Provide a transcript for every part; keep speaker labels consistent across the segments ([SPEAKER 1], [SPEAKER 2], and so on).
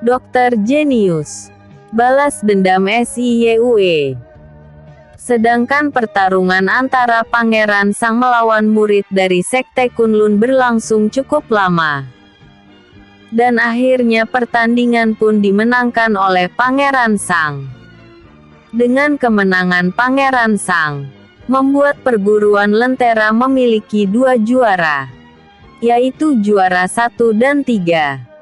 [SPEAKER 1] Dokter jenius. Balas dendam SIYUE. Sedangkan pertarungan antara Pangeran Sang melawan murid dari Sekte Kunlun berlangsung cukup lama. Dan akhirnya pertandingan pun dimenangkan oleh Pangeran Sang. Dengan kemenangan Pangeran Sang, membuat perguruan Lentera memiliki 2 juara, yaitu juara 1 dan 3.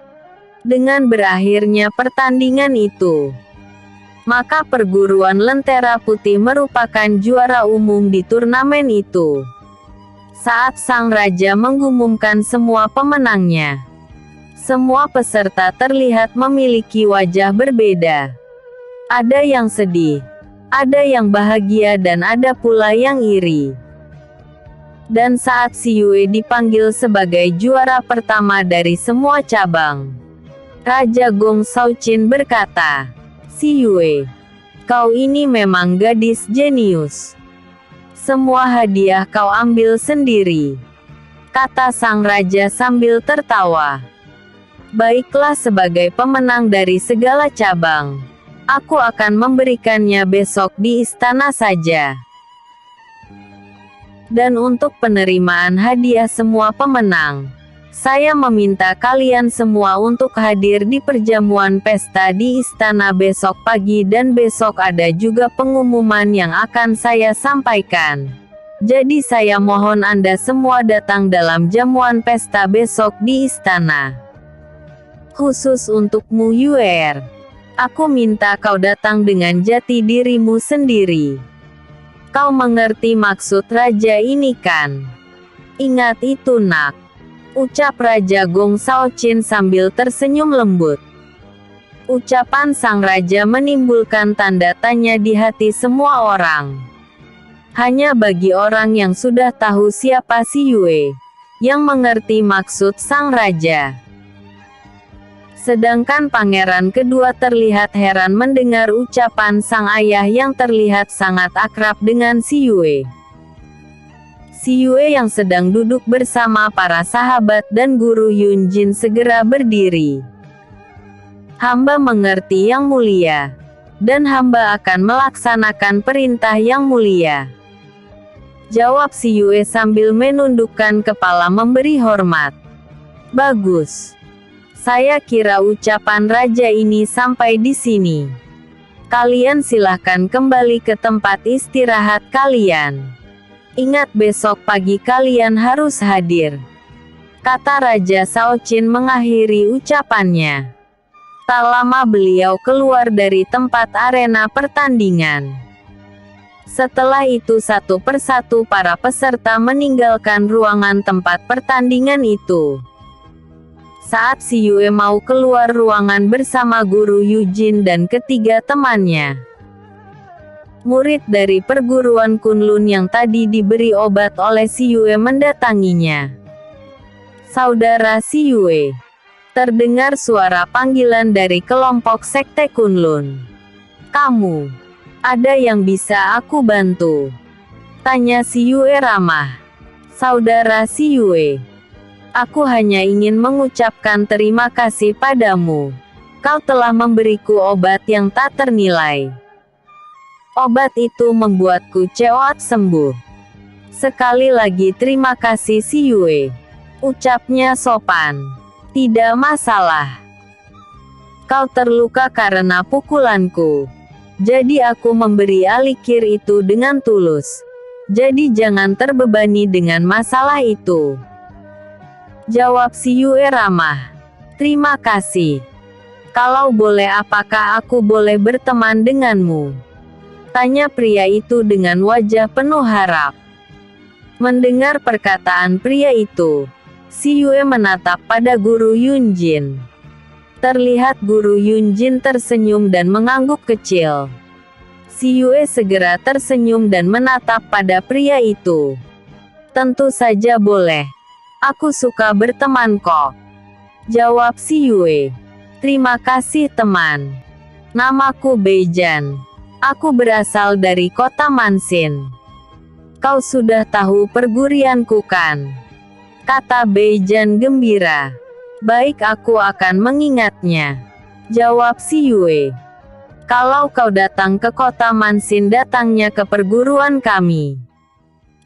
[SPEAKER 1] Dengan berakhirnya pertandingan itu, maka perguruan Lentera Putih merupakan juara umum di turnamen itu. Saat Sang Raja mengumumkan semua pemenangnya, semua peserta terlihat memiliki wajah berbeda. Ada yang sedih, ada yang bahagia dan ada pula yang iri. Dan saat Siyue dipanggil sebagai juara pertama dari semua cabang, Raja Gong Shaoqin berkata, "Siyue, kau ini memang gadis jenius. Semua hadiah kau ambil sendiri," kata Sang Raja sambil tertawa. "Baiklah, sebagai pemenang dari segala cabang, aku akan memberikannya besok di istana saja. Dan untuk penerimaan hadiah semua pemenang, saya meminta kalian semua untuk hadir di perjamuan pesta di istana besok pagi dan besok ada juga pengumuman yang akan saya sampaikan. Jadi saya mohon Anda semua datang dalam jamuan pesta besok di istana. Khusus untukmu Yuer. Aku minta kau datang dengan jati dirimu sendiri. Kau mengerti maksud raja ini kan? Ingat itu nak," ucap Raja Gong Shaoqin sambil tersenyum lembut. Ucapan Sang Raja menimbulkan tanda tanya di hati semua orang. Hanya bagi orang yang sudah tahu siapa Siyue, yang mengerti maksud Sang Raja. Sedangkan pangeran kedua terlihat heran mendengar ucapan sang ayah yang terlihat sangat akrab dengan Siyue. Siyue yang sedang duduk bersama para sahabat dan guru Yunjin segera berdiri. "Hamba mengerti yang mulia, dan hamba akan melaksanakan perintah yang mulia," jawab Siyue sambil menundukkan kepala memberi hormat. "Bagus. Saya kira ucapan raja ini sampai di sini. Kalian silahkan kembali ke tempat istirahat kalian. Ingat besok pagi kalian harus hadir," kata Raja Shaoqin mengakhiri ucapannya. Tak lama beliau keluar dari tempat arena pertandingan. Setelah itu satu persatu para peserta meninggalkan ruangan tempat pertandingan itu. Saat Siyue mau keluar ruangan bersama guru Yujin dan ketiga temannya, murid dari perguruan Kunlun yang tadi diberi obat oleh Siyue mendatanginya. "Saudara Siyue," terdengar suara panggilan dari kelompok Sekte Kunlun. "Kamu, ada yang bisa aku bantu?" tanya Siyue ramah. "Saudara Siyue, aku hanya ingin mengucapkan terima kasih padamu. Kau telah memberiku obat yang tak ternilai. Obat itu membuatku cepat sembuh. Sekali lagi terima kasih Siyue," ucapnya sopan. "Tidak masalah. Kau terluka karena pukulanku. Jadi aku memberi alikir itu dengan tulus. Jadi jangan terbebani dengan masalah itu," jawab Siyue ramah. "Terima kasih. Kalau boleh apakah aku boleh berteman denganmu?" tanya pria itu dengan wajah penuh harap. Mendengar perkataan pria itu, Siyue menatap pada guru Yunjin. Terlihat guru Yunjin tersenyum dan mengangguk kecil. Siyue segera tersenyum dan menatap pada pria itu. "Tentu saja boleh. Aku suka berteman kok," jawab Siyue. "Terima kasih teman. Namaku Beijan. Aku berasal dari kota Mansin. Kau sudah tahu perguruanku kan?" kata Beijan gembira. "Baik, aku akan mengingatnya," Jawab si Yue. Kalau kau datang ke kota Mansin, datangnya ke perguruan kami.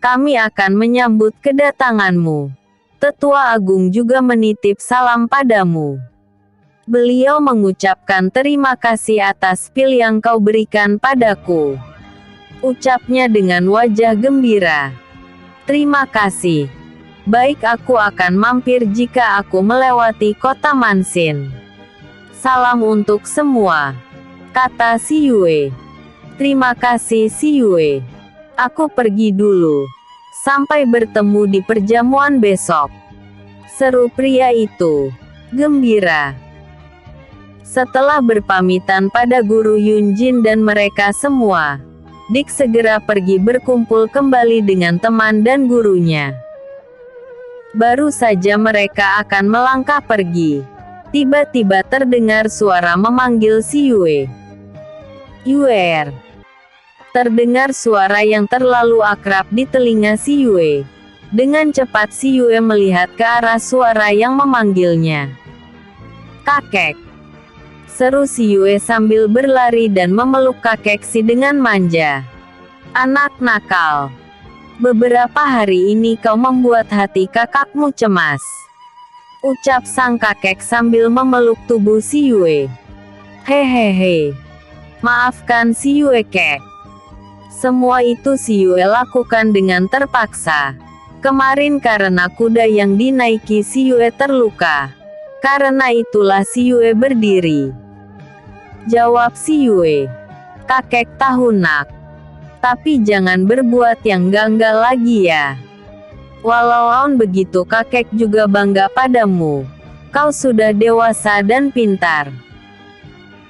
[SPEAKER 1] Kami akan menyambut kedatanganmu. Tetua Agung juga menitip salam padamu. Beliau mengucapkan terima kasih atas pil yang kau berikan padaku. Ucapnya dengan wajah gembira. Terima kasih. Baik, aku akan mampir jika aku melewati kota Mansin. Salam untuk semua, kata si Yue. Terima kasih si Yue. Aku pergi dulu. Sampai bertemu di perjamuan besok, seru pria itu, gembira. Setelah berpamitan pada guru Yunjin dan mereka semua, Dick segera pergi berkumpul kembali dengan teman dan gurunya. Baru saja mereka akan melangkah pergi, tiba-tiba terdengar suara memanggil si Yue. Yue. Terdengar suara yang terlalu akrab di telinga si Yue. Dengan cepat si Yue melihat ke arah suara yang memanggilnya. Kakek, seru si Yue sambil berlari dan memeluk kakek si dengan manja. Anak nakal, beberapa hari ini kau membuat hati kakakmu cemas, ucap sang kakek sambil memeluk tubuh si Yue. Hehehe, maafkan si Yue kek. Semua itu si Yue lakukan dengan terpaksa. Kemarin karena kuda yang dinaiki si Yue terluka. Karena itulah si Yue berdiri. Jawab si Yue. Kakek tahu nak. Tapi jangan berbuat yang gangga lagi ya. Walaupun begitu kakek juga bangga padamu. Kau sudah dewasa dan pintar,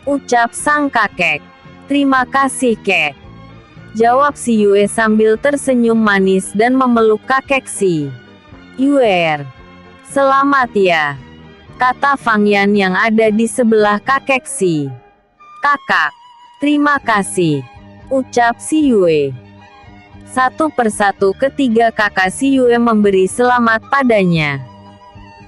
[SPEAKER 1] ucap sang kakek. Terima kasih kek, jawab si Yue sambil tersenyum manis dan memeluk kakek si Yue. Selamat ya, kata Fang Yan yang ada di sebelah kakek si. Kakak, terima kasih, ucap si Yue. Satu persatu ketiga kakak si Yue memberi selamat padanya.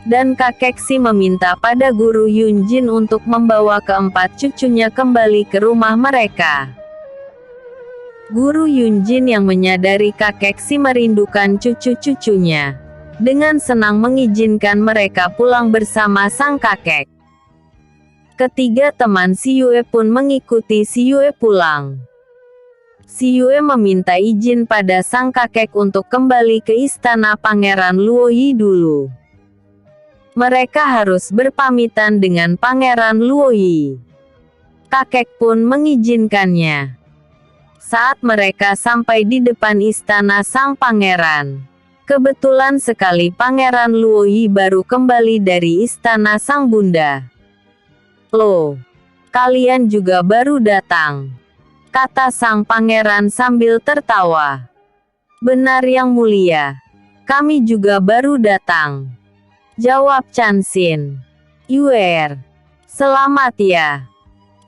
[SPEAKER 1] Dan kakek si meminta pada guru Yunjin untuk membawa keempat cucunya kembali ke rumah mereka. Guru Yunjin yang menyadari kakek si merindukan cucu-cucunya, dengan senang mengizinkan mereka pulang bersama sang kakek. Ketiga teman si Yue pun mengikuti si Yue pulang. Si Yue meminta izin pada sang kakek untuk kembali ke istana Pangeran Luoyi dulu. Mereka harus berpamitan dengan Pangeran Luoyi. Kakek pun mengizinkannya. Saat mereka sampai di depan istana sang pangeran, kebetulan sekali Pangeran Luoyi baru kembali dari istana sang bunda. Loh, kalian juga baru datang, kata sang pangeran sambil tertawa. Benar yang mulia, kami juga baru datang, jawab Chanxin. Yue, selamat ya.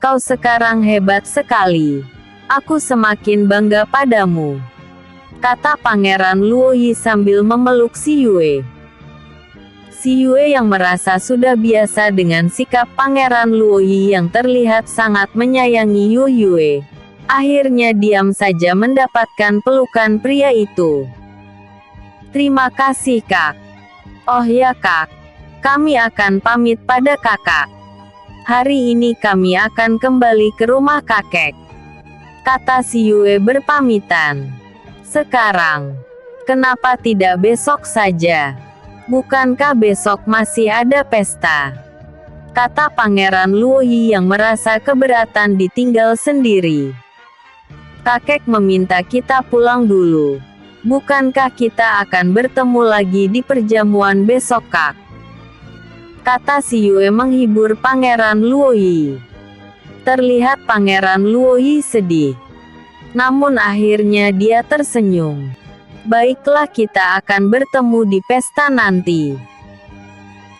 [SPEAKER 1] Kau sekarang hebat sekali. Aku semakin bangga padamu, kata Pangeran Luoyi sambil memeluk si Yue. Si Yue yang merasa sudah biasa dengan sikap Pangeran Luoyi yang terlihat sangat menyayangi Yue, akhirnya diam saja mendapatkan pelukan pria itu. Terima kasih kak. Oh ya kak, kami akan pamit pada kakak. Hari ini kami akan kembali ke rumah kakek, kata si Yue berpamitan. Sekarang, kenapa tidak besok saja? Bukankah besok masih ada pesta? Kata Pangeran Luoyi yang merasa keberatan ditinggal sendiri. Kakek meminta kita pulang dulu. Bukankah kita akan bertemu lagi di perjamuan besok kak? Kata si Yue menghibur Pangeran Luoyi. Terlihat Pangeran Luoyi sedih. Namun akhirnya dia tersenyum. Baiklah, kita akan bertemu di pesta nanti.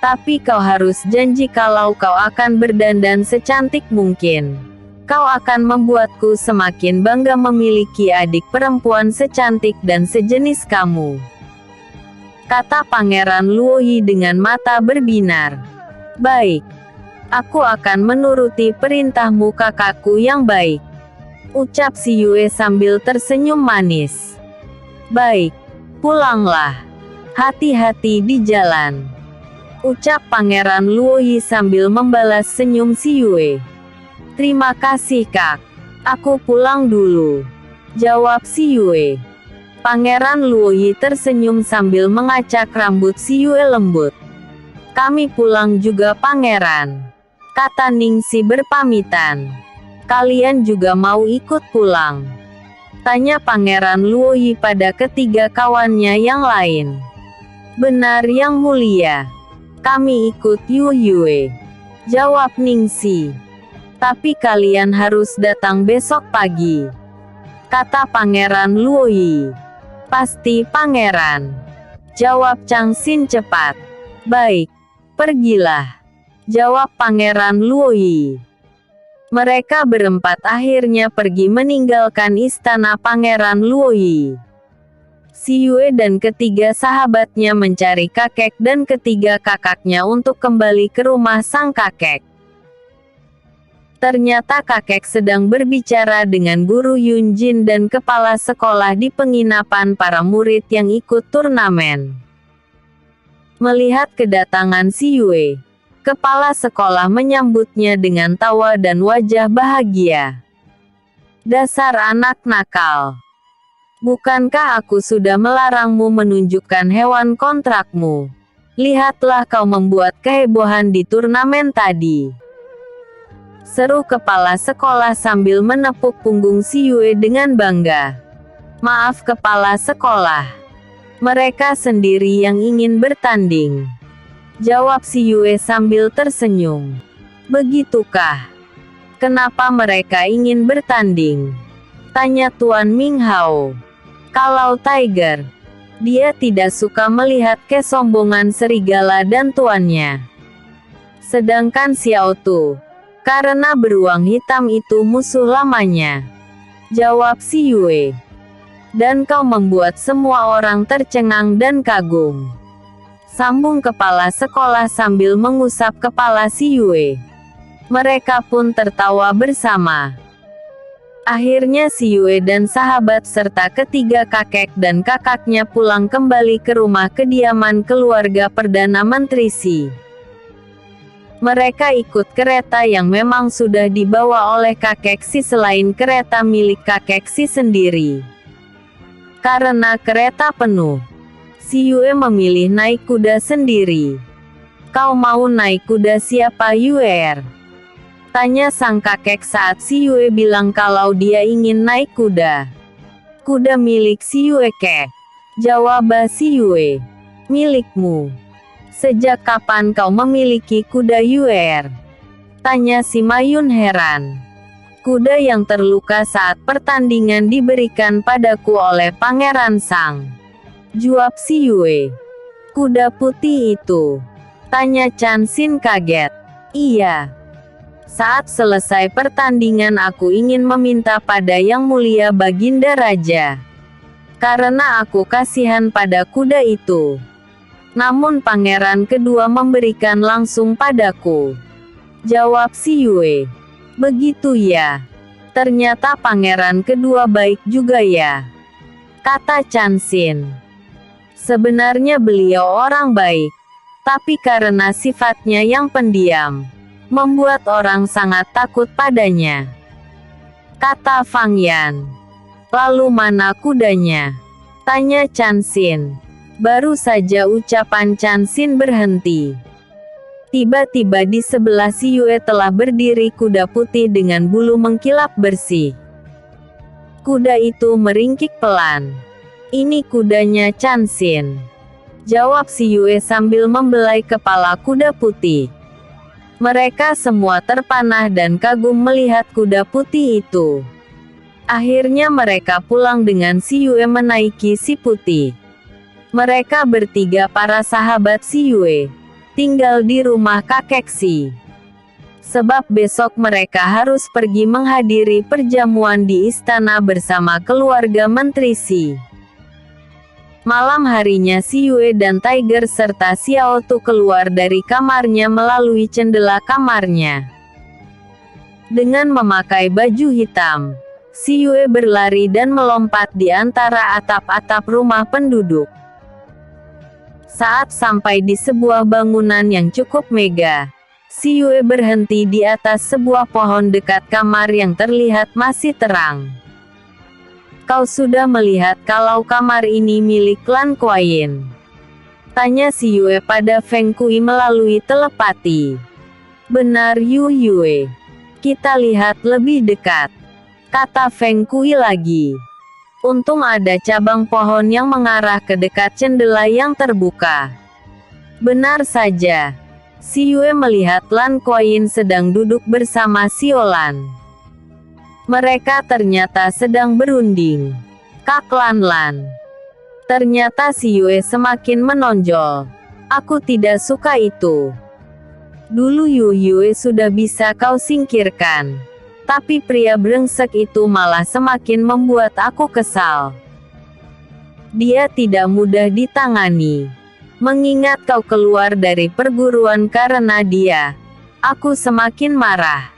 [SPEAKER 1] Tapi kau harus janji kalau kau akan berdandan secantik mungkin. Kau akan membuatku semakin bangga memiliki adik perempuan secantik dan sejenis kamu, kata Pangeran Luoyi dengan mata berbinar. Baik, Aku akan menuruti perintahmu kakakku yang baik, ucap si Yue sambil tersenyum manis. Baik, pulanglah. Hati-hati di jalan, ucap Pangeran Luoyi sambil membalas senyum si Yue. Terima kasih kak, aku pulang dulu, jawab si Yue. Pangeran Luoyi tersenyum sambil mengacak rambut si Yue lembut. Kami pulang juga pangeran, kata Ningxi berpamitan. Kalian juga mau ikut pulang? Tanya Pangeran Luoyi pada ketiga kawannya yang lain. Benar yang mulia, kami ikut Yu Yue, jawab Ningxi. Tapi kalian harus datang besok pagi, kata Pangeran Luoyi. Pasti pangeran, jawab Changxin cepat. Baik, pergilah, jawab Pangeran Luoyi. Mereka berempat akhirnya pergi meninggalkan istana Pangeran Luoyi. Si Yue dan ketiga sahabatnya mencari kakek dan ketiga kakaknya untuk kembali ke rumah sang kakek. Ternyata kakek sedang berbicara dengan guru Yunjin dan kepala sekolah di penginapan para murid yang ikut turnamen. Melihat kedatangan si Yue, kepala sekolah menyambutnya dengan tawa dan wajah bahagia. Dasar anak nakal. Bukankah aku sudah melarangmu menunjukkan hewan kontrakmu? Lihatlah kau membuat kehebohan di turnamen tadi, seru kepala sekolah sambil menepuk punggung si Yue dengan bangga. Maaf kepala sekolah, mereka sendiri yang ingin bertanding, jawab si Yue sambil tersenyum. Begitukah? Kenapa mereka ingin bertanding? Tanya Tuan Ming Hao. Kalau Tiger, dia tidak suka melihat kesombongan serigala dan tuannya. Sedangkan Xiao Tu, karena beruang hitam itu musuh lamanya, jawab si Yue. Dan kau membuat semua orang tercengang dan kagum, sambung kepala sekolah sambil mengusap kepala si Yue. Mereka pun tertawa bersama. Akhirnya si Yue dan sahabat serta ketiga kakek dan kakaknya pulang kembali ke rumah kediaman keluarga Perdana Menteri Si. Mereka ikut kereta yang memang sudah dibawa oleh kakek Si selain kereta milik kakek Si sendiri. Karena kereta penuh, si Yue memilih naik kuda sendiri. Kau mau naik kuda siapa Yue? Tanya sang kakek saat si Yue bilang kalau dia ingin naik kuda. Kuda milik si Yue kek, jawab si Yue. Milikmu. Sejak kapan kau memiliki kuda Yue? Tanya si Mayun heran. Kuda yang terluka saat pertandingan diberikan padaku oleh Pangeran Sang, jawab si Yue. Kuda putih itu? Tanya Changxin kaget. Iya. Saat selesai pertandingan aku ingin meminta pada Yang Mulia Baginda Raja, karena aku kasihan pada kuda itu. Namun pangeran kedua memberikan langsung padaku, jawab si Yue. Begitu ya. Ternyata pangeran kedua baik juga ya, kata Changxin. Sebenarnya beliau orang baik, tapi karena sifatnya yang pendiam, membuat orang sangat takut padanya, kata Fang Yan. Lalu mana kudanya? Tanya Changxin. Baru saja ucapan Changxin berhenti, tiba-tiba di sebelah si Yue telah berdiri kuda putih dengan bulu mengkilap bersih. Kuda itu meringkik pelan. Ini kudanya Changxin, jawab si Yue sambil membelai kepala kuda putih. Mereka semua terpanah dan kagum melihat kuda putih itu. Akhirnya mereka pulang dengan si Yue menaiki si putih. Mereka bertiga para sahabat si Yue tinggal di rumah kakek Si. Sebab besok mereka harus pergi menghadiri perjamuan di istana bersama keluarga Menteri Si. Malam harinya Si Yue dan Tiger serta Xiao Tu keluar dari kamarnya melalui jendela kamarnya. Dengan memakai baju hitam, Si Yue berlari dan melompat di antara atap-atap rumah penduduk. Saat sampai di sebuah bangunan yang cukup megah, Si Yue berhenti di atas sebuah pohon dekat kamar yang terlihat masih terang. "Kau sudah melihat kalau kamar ini milik klan Kuayin?" tanya Si Yue pada Feng Kui melalui telepati. "Benar Yu Yue. Kita lihat lebih dekat," kata Feng Kui lagi. Untung ada cabang pohon yang mengarah ke dekat jendela yang terbuka. Benar saja. Si Yue melihat Lan Kuayin sedang duduk bersama Siolan. Mereka ternyata sedang berunding. "Kak Lan. Ternyata Si Yue semakin menonjol. "Aku tidak suka itu. Dulu Yu Yue sudah bisa kau singkirkan. Tapi pria brengsek itu malah semakin membuat aku kesal. Dia tidak mudah ditangani. Mengingat kau keluar dari perguruan karena dia, aku semakin marah,"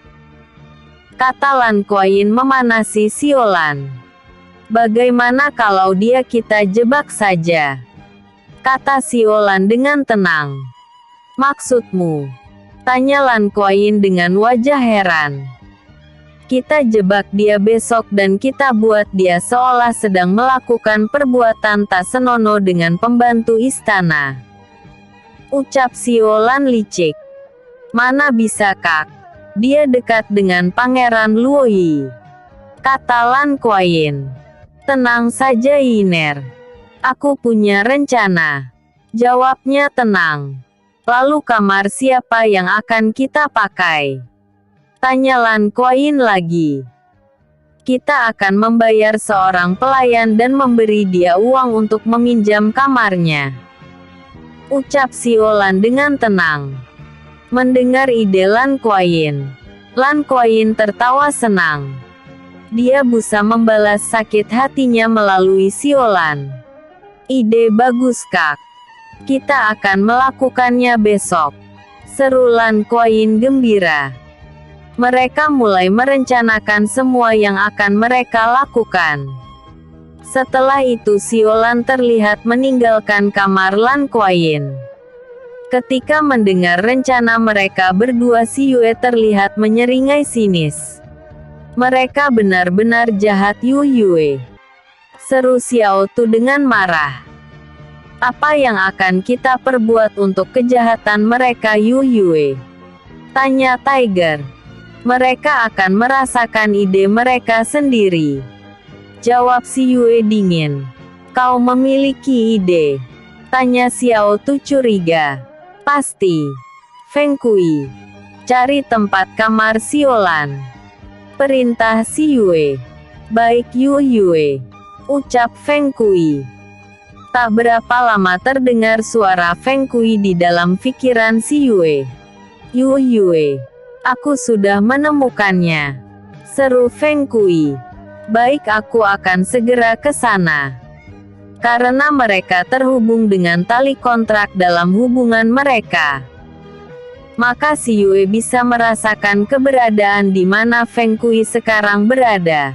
[SPEAKER 1] kata Lan Kuayin memanasi Siolan. "Bagaimana kalau dia kita jebak saja?" kata Siolan dengan tenang. "Maksudmu?" tanya Lan Kuayin dengan wajah heran. "Kita jebak dia besok dan kita buat dia seolah sedang melakukan perbuatan tak senonoh dengan pembantu istana," ucap Siolan licik. "Mana bisa Kak? Dia dekat dengan Pangeran Luoyi," kata Lan Kuayin. "Tenang saja Yiner. Aku punya rencana," jawabnya tenang. "Lalu kamar siapa yang akan kita pakai?" tanya Lan Kuayin lagi. "Kita akan membayar seorang pelayan dan memberi dia uang untuk meminjam kamarnya," ucap Siolan dengan tenang. Mendengar ide Lan Kuayin tertawa senang. Dia bisa membalas sakit hatinya melalui Siolan. "Ide bagus Kak. Kita akan melakukannya besok," seru Lan Kuayin gembira. Mereka mulai merencanakan semua yang akan mereka lakukan. Setelah itu Siolan terlihat meninggalkan kamar Lan Kuayin. Ketika mendengar rencana mereka berdua, Si Yue terlihat menyeringai sinis. "Mereka benar-benar jahat Yu Yue," seru Xiao Tu dengan marah. "Apa yang akan kita perbuat untuk kejahatan mereka Yu Yue?" tanya Tiger. "Mereka akan merasakan ide mereka sendiri," jawab Si Yue dingin. "Kau memiliki ide?" tanya Xiao Tu curiga. "Pasti. Feng Kui. Cari tempat kamar Siolan," perintah Si Yue. "Baik Yu Yue," ucap Feng Kui. Tak berapa lama terdengar suara Feng Kui di dalam pikiran Si Yue. "Yu Yue, aku sudah menemukannya," seru Feng Kui. "Baik, aku akan segera ke sana." Karena mereka terhubung dengan tali kontrak dalam hubungan mereka, maka Si Yue bisa merasakan keberadaan di mana Feng Kui sekarang berada.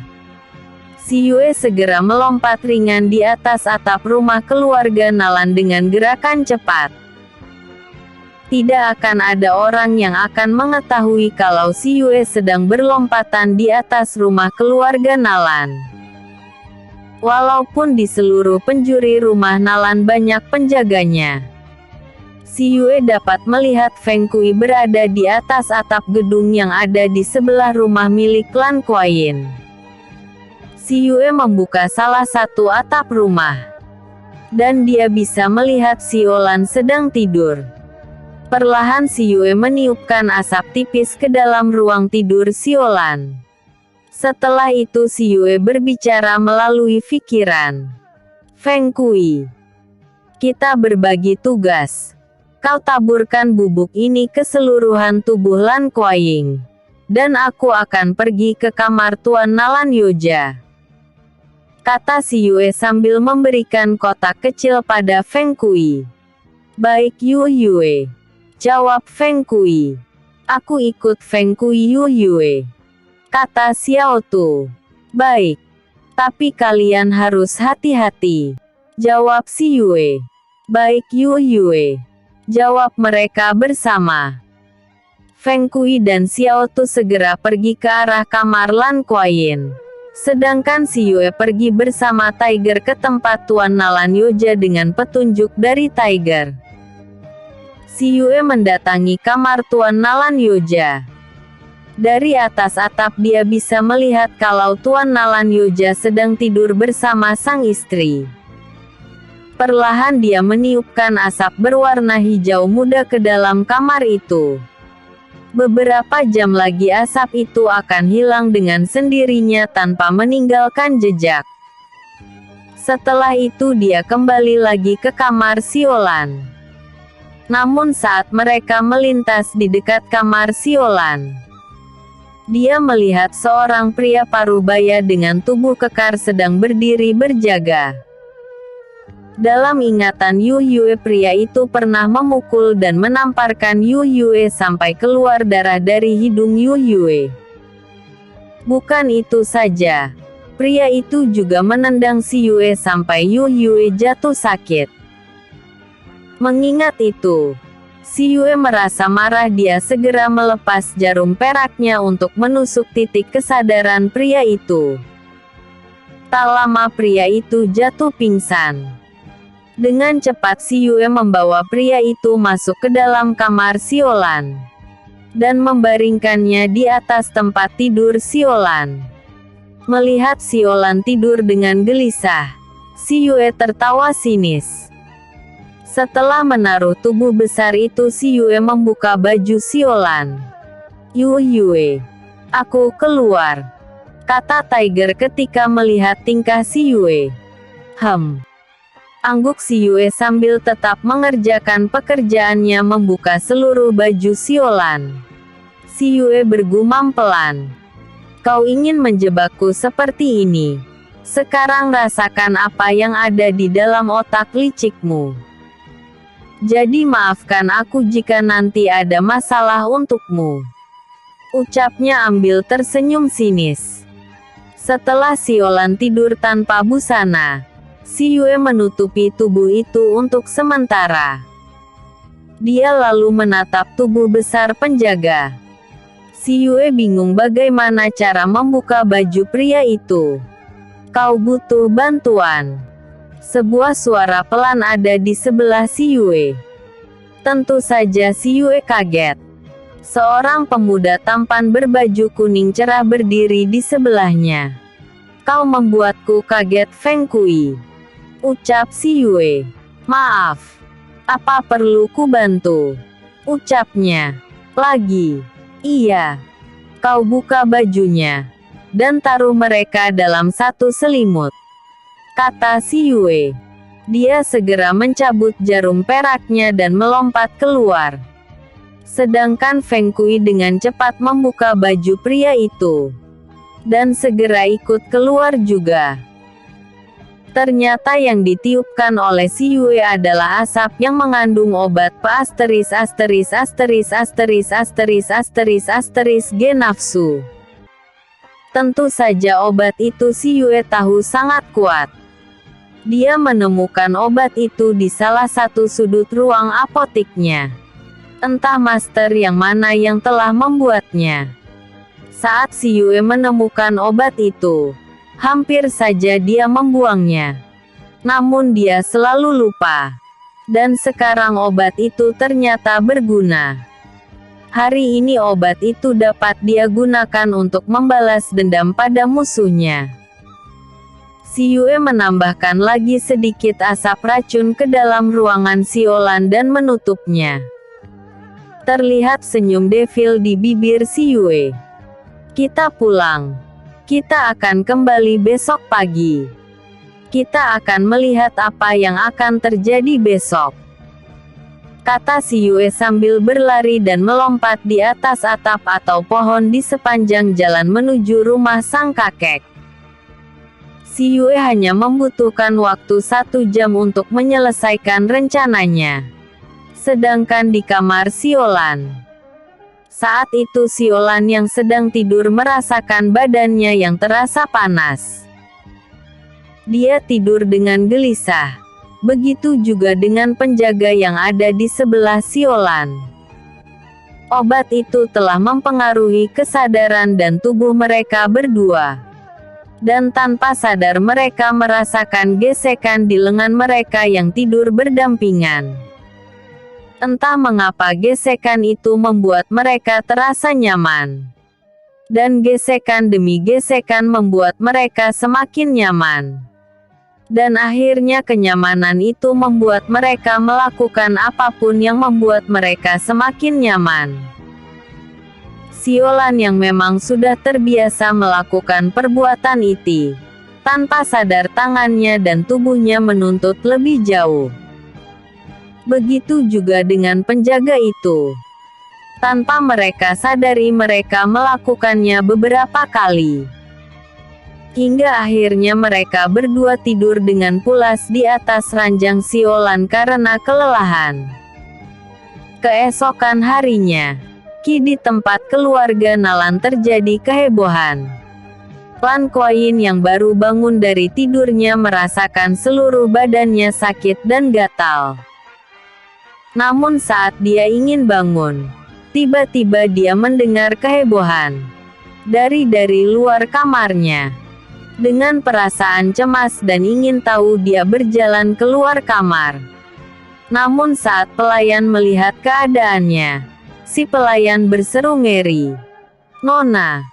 [SPEAKER 1] Si Yue segera melompat ringan di atas atap rumah keluarga Nalan dengan gerakan cepat. Tidak akan ada orang yang akan mengetahui kalau Si Yue sedang berlompatan di atas rumah keluarga Nalan. Walaupun di seluruh penjuri rumah Nalan banyak penjaganya, Si Yue dapat melihat Feng Kui berada di atas atap gedung yang ada di sebelah rumah milik klan Kuayin. Si Yue membuka salah satu atap rumah, dan dia bisa melihat Siolan sedang tidur. Perlahan Si Yue meniupkan asap tipis ke dalam ruang tidur Siolan. Setelah itu Si Yue berbicara melalui pikiran. "Feng Kui, kita berbagi tugas. Kau taburkan bubuk ini ke seluruhan tubuh Lan Kuayin, dan aku akan pergi ke kamar Tuan Nalan Yoja. kata si Yue sambil memberikan kotak kecil pada Feng Kui. Baik Yue, jawab Feng Kui. Aku ikut Feng Kui Yue, kata Xiao Tu. Baik, tapi kalian harus hati-hati, jawab si Yue. Baik Yue, jawab mereka bersama. Feng Kui dan Xiao Tu segera pergi ke arah kamar Lan Kuayin. Sedangkan si Yue pergi bersama Tiger ke tempat Tuan Nalan Yoja dengan petunjuk dari Tiger. Si Yue mendatangi kamar Tuan Nalan Yoja. Dari atas atap dia bisa melihat kalau Tuan Nalan Yoja sedang tidur bersama sang istri. Perlahan dia meniupkan asap berwarna hijau muda ke dalam kamar itu. Beberapa jam lagi asap itu akan hilang dengan sendirinya tanpa meninggalkan jejak. Setelah itu dia kembali lagi ke kamar Siolan. Namun saat mereka melintas di dekat kamar Siolan, dia melihat seorang pria parubaya dengan tubuh kekar sedang berdiri berjaga. Dalam ingatan Yue, pria itu pernah memukul dan menamparkan Yue sampai keluar darah dari hidung Yue. Bukan itu saja, pria itu juga menendang si Yue sampai Yue jatuh sakit. Mengingat itu, si Yue merasa marah. Dia segera melepas jarum peraknya untuk menusuk titik kesadaran pria itu. Tak lama pria itu jatuh pingsan. Dengan cepat si Yue membawa pria itu masuk ke dalam kamar Siolan dan membaringkannya di atas tempat tidur Siolan. Melihat Siolan tidur dengan gelisah, si Yue tertawa sinis. Setelah menaruh tubuh besar itu, si Yue membuka baju Siolan. Yue, aku keluar, kata Tiger ketika melihat tingkah si Yue. Angguk si Yue sambil tetap mengerjakan pekerjaannya membuka seluruh baju Siolan. Si Yue bergumam pelan. Kau ingin menjebakku seperti ini. Sekarang rasakan apa yang ada di dalam otak licikmu. Jadi maafkan aku jika nanti ada masalah untukmu, ucapnya ambil tersenyum sinis. Setelah Siolan tidur tanpa busana, si Yue menutupi tubuh itu untuk sementara. Dia lalu menatap tubuh besar penjaga. Si Yue bingung bagaimana cara membuka baju pria itu. Kau butuh bantuan. Sebuah suara pelan ada di sebelah si Yue. Tentu saja si Yue kaget. Seorang pemuda tampan berbaju kuning cerah berdiri di sebelahnya. Kau membuatku kaget Feng Kui, ucap si Yue. Maaf. Apa perlu ku bantu? Ucapnya. Lagi. Iya. Kau buka bajunya dan taruh mereka dalam satu selimut, kata si Yue. Dia segera mencabut jarum peraknya dan melompat keluar. Sedangkan Feng Kui dengan cepat membuka baju pria itu dan segera ikut keluar juga. Ternyata yang ditiupkan oleh si Yue adalah asap yang mengandung obat G nafsu. Tentu saja obat itu si Yue tahu sangat kuat. Dia menemukan obat itu di salah satu sudut ruang apotiknya. Entah master yang mana yang telah membuatnya. Saat si Yue menemukan obat itu, hampir saja dia membuangnya. Namun dia selalu lupa. Dan sekarang obat itu ternyata berguna. Hari ini obat itu dapat dia gunakan untuk membalas dendam pada musuhnya. Si Yue menambahkan lagi sedikit asap racun ke dalam ruangan Siolan dan menutupnya. Terlihat senyum devil di bibir si Yue. Kita pulang. Kita akan kembali besok pagi. Kita akan melihat apa yang akan terjadi besok, kata si Yue sambil berlari dan melompat di atas atap atau pohon di sepanjang jalan menuju rumah sang kakek. Si Yue hanya membutuhkan waktu 1 jam untuk menyelesaikan rencananya. Sedangkan di kamar Siolan, saat itu Siolan yang sedang tidur merasakan badannya yang terasa panas. Dia tidur dengan gelisah. Begitu juga dengan penjaga yang ada di sebelah Siolan. Obat itu telah mempengaruhi kesadaran dan tubuh mereka berdua. Dan tanpa sadar mereka merasakan gesekan di lengan mereka yang tidur berdampingan. Entah mengapa gesekan itu membuat mereka terasa nyaman. Dan gesekan demi gesekan membuat mereka semakin nyaman. Dan akhirnya kenyamanan itu membuat mereka melakukan apapun yang membuat mereka semakin nyaman. Siolan yang memang sudah terbiasa melakukan perbuatan itu, tanpa sadar tangannya dan tubuhnya menuntut lebih jauh. Begitu juga dengan penjaga itu. Tanpa mereka sadari mereka melakukannya beberapa kali. Hingga akhirnya mereka berdua tidur dengan pulas di atas ranjang Siolan karena kelelahan. Keesokan harinya, di tempat keluarga Nalan terjadi kehebohan. Lan Kuayin yang baru bangun dari tidurnya merasakan seluruh badannya sakit dan gatal. Namun saat dia ingin bangun, tiba-tiba dia mendengar kehebohan dari luar kamarnya. Dengan perasaan cemas dan ingin tahu, dia berjalan keluar kamar. Namun saat pelayan melihat keadaannya, si pelayan berseru ngeri. "Nona,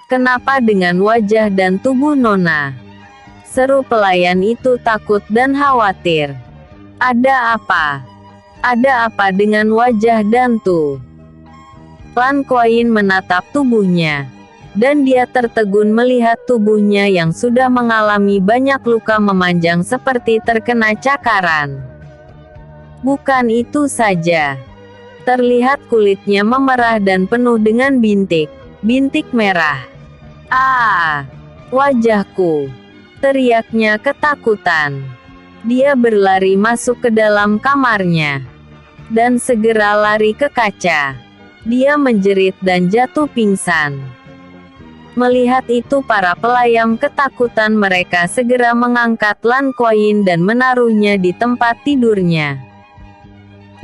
[SPEAKER 1] kenapa dengan wajah dan tubuh Nona?" Seru pelayan itu takut dan khawatir. "Ada apa? Ada apa dengan wajah dan tubuh?" Lan Kuayin menatap tubuhnya. Dan dia tertegun melihat tubuhnya yang sudah mengalami banyak luka memanjang seperti terkena cakaran. Bukan itu saja. Terlihat kulitnya memerah dan penuh dengan bintik merah. "Ah, wajahku!" teriaknya ketakutan. Dia berlari masuk ke dalam kamarnya. Dan segera lari ke kaca. Dia menjerit dan jatuh pingsan. Melihat itu para pelayam ketakutan, mereka segera mengangkat Lan Kuayin dan menaruhnya di tempat tidurnya.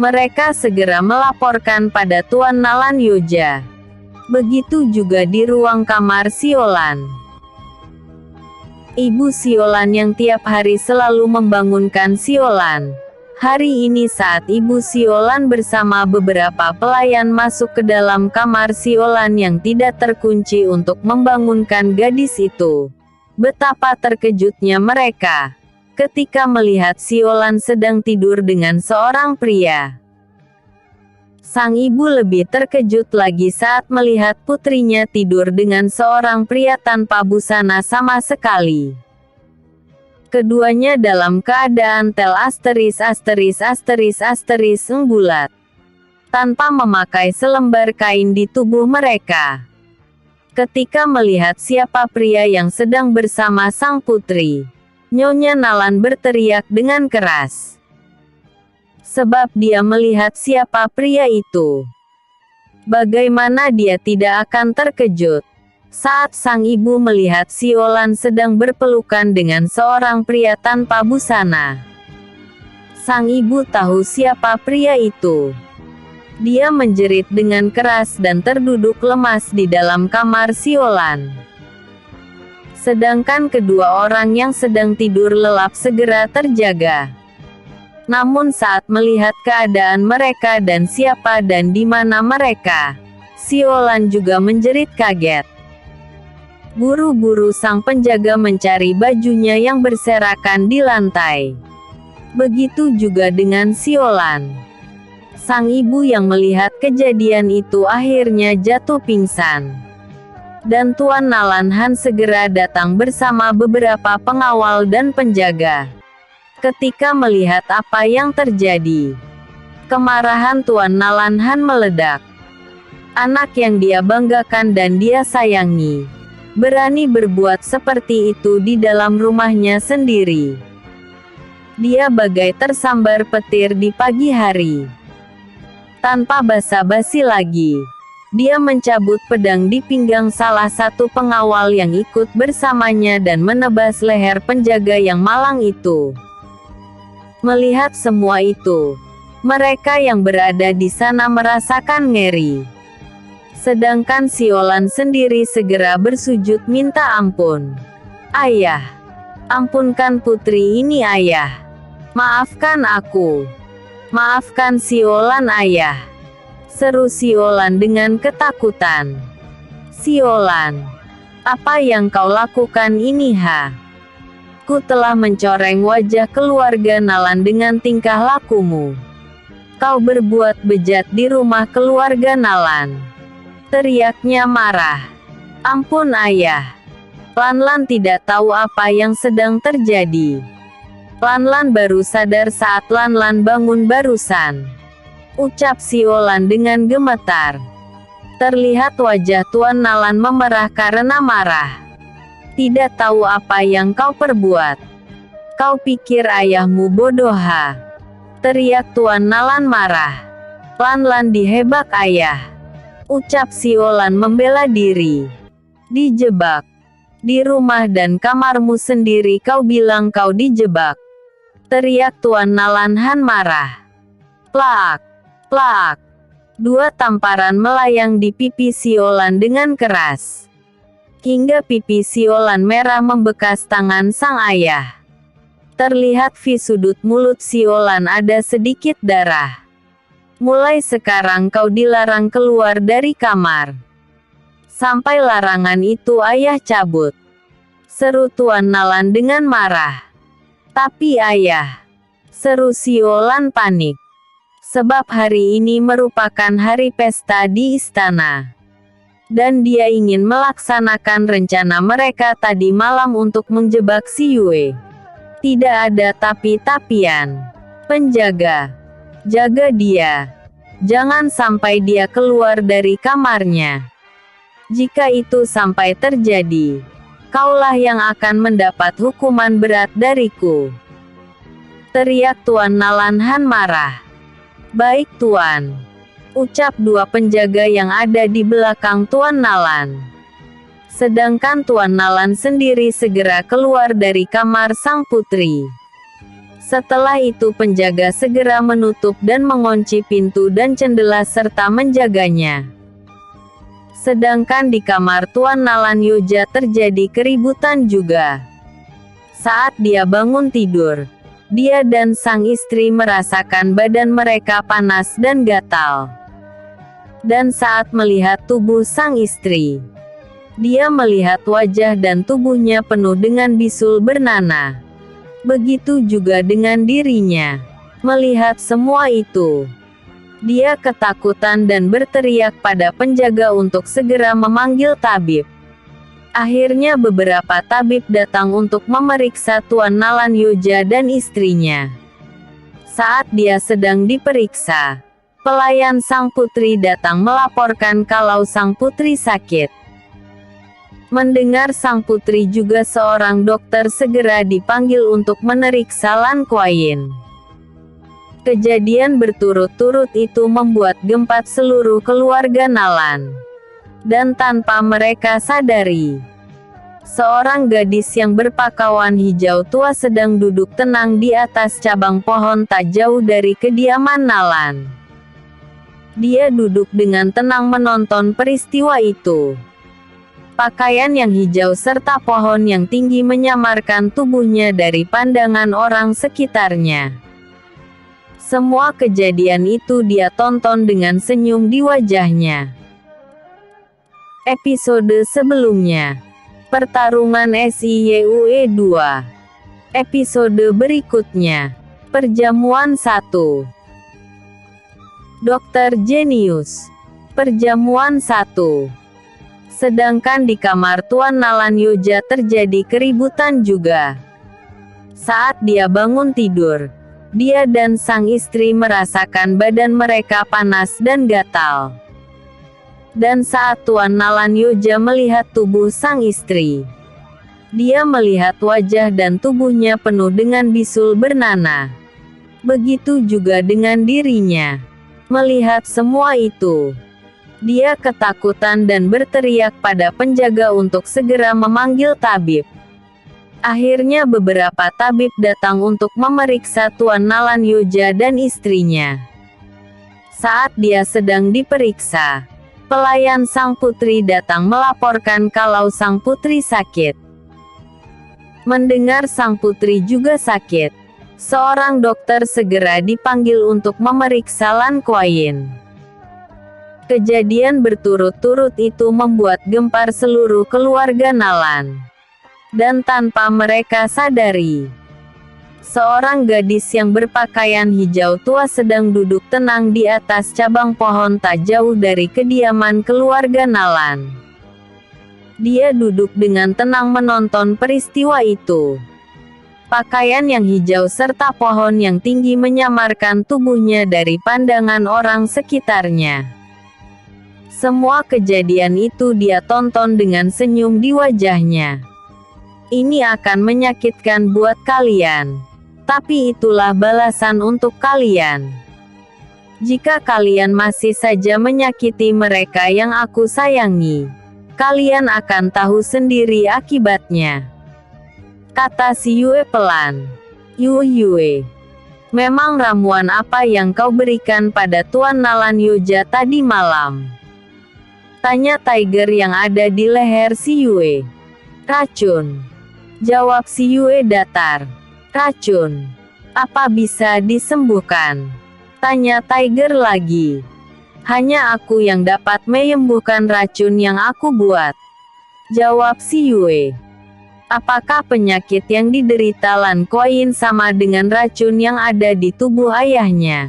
[SPEAKER 1] Mereka segera melaporkan pada Tuan Nalan Yoja. Begitu juga di ruang kamar Siolan. Ibu Siolan yang tiap hari selalu membangunkan Siolan. Hari ini saat Ibu Siolan bersama beberapa pelayan masuk ke dalam kamar Siolan yang tidak terkunci untuk membangunkan gadis itu. Betapa terkejutnya mereka ketika melihat Siolan sedang tidur dengan seorang pria. Sang ibu lebih terkejut lagi saat melihat putrinya tidur dengan seorang pria tanpa busana sama sekali. Keduanya dalam keadaan bulat, tanpa memakai selembar kain di tubuh mereka. Ketika melihat siapa pria yang sedang bersama sang putri, Nyonya Nalan berteriak dengan keras. Sebab dia melihat siapa pria itu. Bagaimana dia tidak akan terkejut saat sang ibu melihat Siolan sedang berpelukan dengan seorang pria tanpa busana. Sang ibu tahu siapa pria itu. Dia menjerit dengan keras dan terduduk lemas di dalam kamar Siolan. Sedangkan kedua orang yang sedang tidur lelap segera terjaga. Namun saat melihat keadaan mereka dan siapa dan di mana mereka, Siolan juga menjerit kaget. Buru-buru sang penjaga mencari bajunya yang berserakan di lantai. Begitu juga dengan Siolan. Sang ibu yang melihat kejadian itu akhirnya jatuh pingsan. Dan Tuan Nalan Han segera datang bersama beberapa pengawal dan penjaga. Ketika melihat apa yang terjadi, kemarahan Tuan Nalan Han meledak. Anak yang dia banggakan dan dia sayangi berani berbuat seperti itu di dalam rumahnya sendiri. Dia bagai tersambar petir di pagi hari. Tanpa basa-basi lagi, dia mencabut pedang di pinggang salah satu pengawal yang ikut bersamanya dan menebas leher penjaga yang malang itu. Melihat semua itu, mereka yang berada di sana merasakan ngeri. Sedangkan Siolan sendiri segera bersujud minta ampun. "Ayah, ampunkan putri ini ayah. Maafkan aku. Maafkan Siolan ayah," seru Siolan dengan ketakutan. "Siolan, apa yang kau lakukan ini ha? Ku telah mencoreng wajah keluarga Nalan dengan tingkah lakumu. Kau berbuat bejat di rumah keluarga Nalan," teriaknya marah. "Ampun ayah." Lanlan tidak tahu apa yang sedang terjadi. Lanlan baru sadar saat Lanlan bangun barusan. Ucap Siolan dengan gemetar. Terlihat wajah Tuan Nalan memerah karena marah. "Tidak tahu apa yang kau perbuat. Kau pikir ayahmu bodoh ha?" teriak Tuan Nalan marah. "Lanlan dihebak ayah," ucap Siolan membela diri. "Dijebak? Di rumah dan kamarmu sendiri kau bilang kau dijebak," teriak Tuan Nalan Han marah. Plak, plak. Dua tamparan melayang di pipi Siolan dengan keras. Hingga pipi Siolan merah membekas tangan sang ayah. Terlihat di sudut mulut Siolan ada sedikit darah. "Mulai sekarang kau dilarang keluar dari kamar. Sampai larangan itu ayah cabut," seru Tuan Nalan dengan marah. "Tapi ayah," seru Siolan panik. Sebab hari ini merupakan hari pesta di istana. Dan dia ingin melaksanakan rencana mereka tadi malam untuk menjebak si Yue. Tidak ada tapi-tapian. "Penjaga, jaga dia. Jangan sampai dia keluar dari kamarnya. Jika itu sampai terjadi, kaulah yang akan mendapat hukuman berat dariku," teriak Tuan Nalan Han marah. "Baik Tuan," ucap dua penjaga yang ada di belakang Tuan Nalan. Sedangkan Tuan Nalan sendiri segera keluar dari kamar sang putri. Setelah itu penjaga segera menutup dan mengunci pintu dan jendela serta menjaganya. Sedangkan di kamar Tuan Nalan Yoja terjadi keributan juga. Saat dia bangun tidur, dia dan sang istri merasakan badan mereka panas dan gatal. Dan saat melihat tubuh sang istri, dia melihat wajah dan tubuhnya penuh dengan bisul bernanah. Begitu juga dengan dirinya. Melihat semua itu, dia ketakutan dan berteriak pada penjaga untuk segera memanggil tabib. Akhirnya beberapa tabib datang untuk memeriksa Tuan Nalan Yoja dan istrinya. Saat dia sedang diperiksa, pelayan sang putri datang melaporkan kalau sang putri sakit. Mendengar sang putri juga seorang dokter segera dipanggil untuk memeriksa Lan Kuayin. Kejadian berturut-turut itu membuat gempat seluruh keluarga Nalan. Dan tanpa mereka sadari, seorang gadis yang berpakaian hijau tua sedang duduk tenang di atas cabang pohon tak jauh dari kediaman Nalan. Dia duduk dengan tenang menonton peristiwa itu. Pakaian yang hijau serta pohon yang tinggi menyamarkan tubuhnya dari pandangan orang sekitarnya. Semua kejadian itu dia tonton dengan senyum di wajahnya. Episode sebelumnya, pertarungan SIYUE 2. Episode berikutnya, perjamuan 1. Dokter Jenius. Perjamuan 1. Sedangkan di kamar Tuan Nalan Yoja terjadi keributan juga. Saat dia bangun tidur, dia dan sang istri merasakan badan mereka panas dan gatal. Dan saat Tuan Nalan Yoja melihat tubuh sang istri, dia melihat wajah dan tubuhnya penuh dengan bisul bernanah. Begitu juga dengan dirinya. Melihat semua itu, dia ketakutan dan berteriak pada penjaga untuk segera memanggil tabib. Akhirnya beberapa tabib datang untuk memeriksa Tuan Nalan Yoja dan istrinya. Saat dia sedang diperiksa, pelayan sang putri datang melaporkan kalau sang putri sakit. Mendengar sang putri juga sakit, seorang dokter segera dipanggil untuk memeriksa Lan Kuayin. Kejadian berturut-turut itu membuat gempar seluruh keluarga Nalan. Dan tanpa mereka sadari, seorang gadis yang berpakaian hijau tua sedang duduk tenang di atas cabang pohon tak jauh dari kediaman keluarga Nalan. Dia duduk dengan tenang menonton peristiwa itu. Pakaian yang hijau serta pohon yang tinggi menyamarkan tubuhnya dari pandangan orang sekitarnya. Semua kejadian itu dia tonton dengan senyum di wajahnya. Ini akan menyakitkan buat kalian. Tapi itulah balasan untuk kalian. Jika kalian masih saja menyakiti mereka yang aku sayangi, kalian akan tahu sendiri akibatnya. Kata si Yue pelan. Yue, memang ramuan apa yang kau berikan pada Tuan Nalan Yoja tadi malam? Tanya Tiger yang ada di leher si Yue. Racun. Jawab si Yue datar. Racun. Apa bisa disembuhkan? Tanya Tiger lagi. Hanya aku yang dapat menyembuhkan racun yang aku buat. Jawab si Yue. Apakah penyakit yang diderita Lan Kuayin sama dengan racun yang ada di tubuh ayahnya?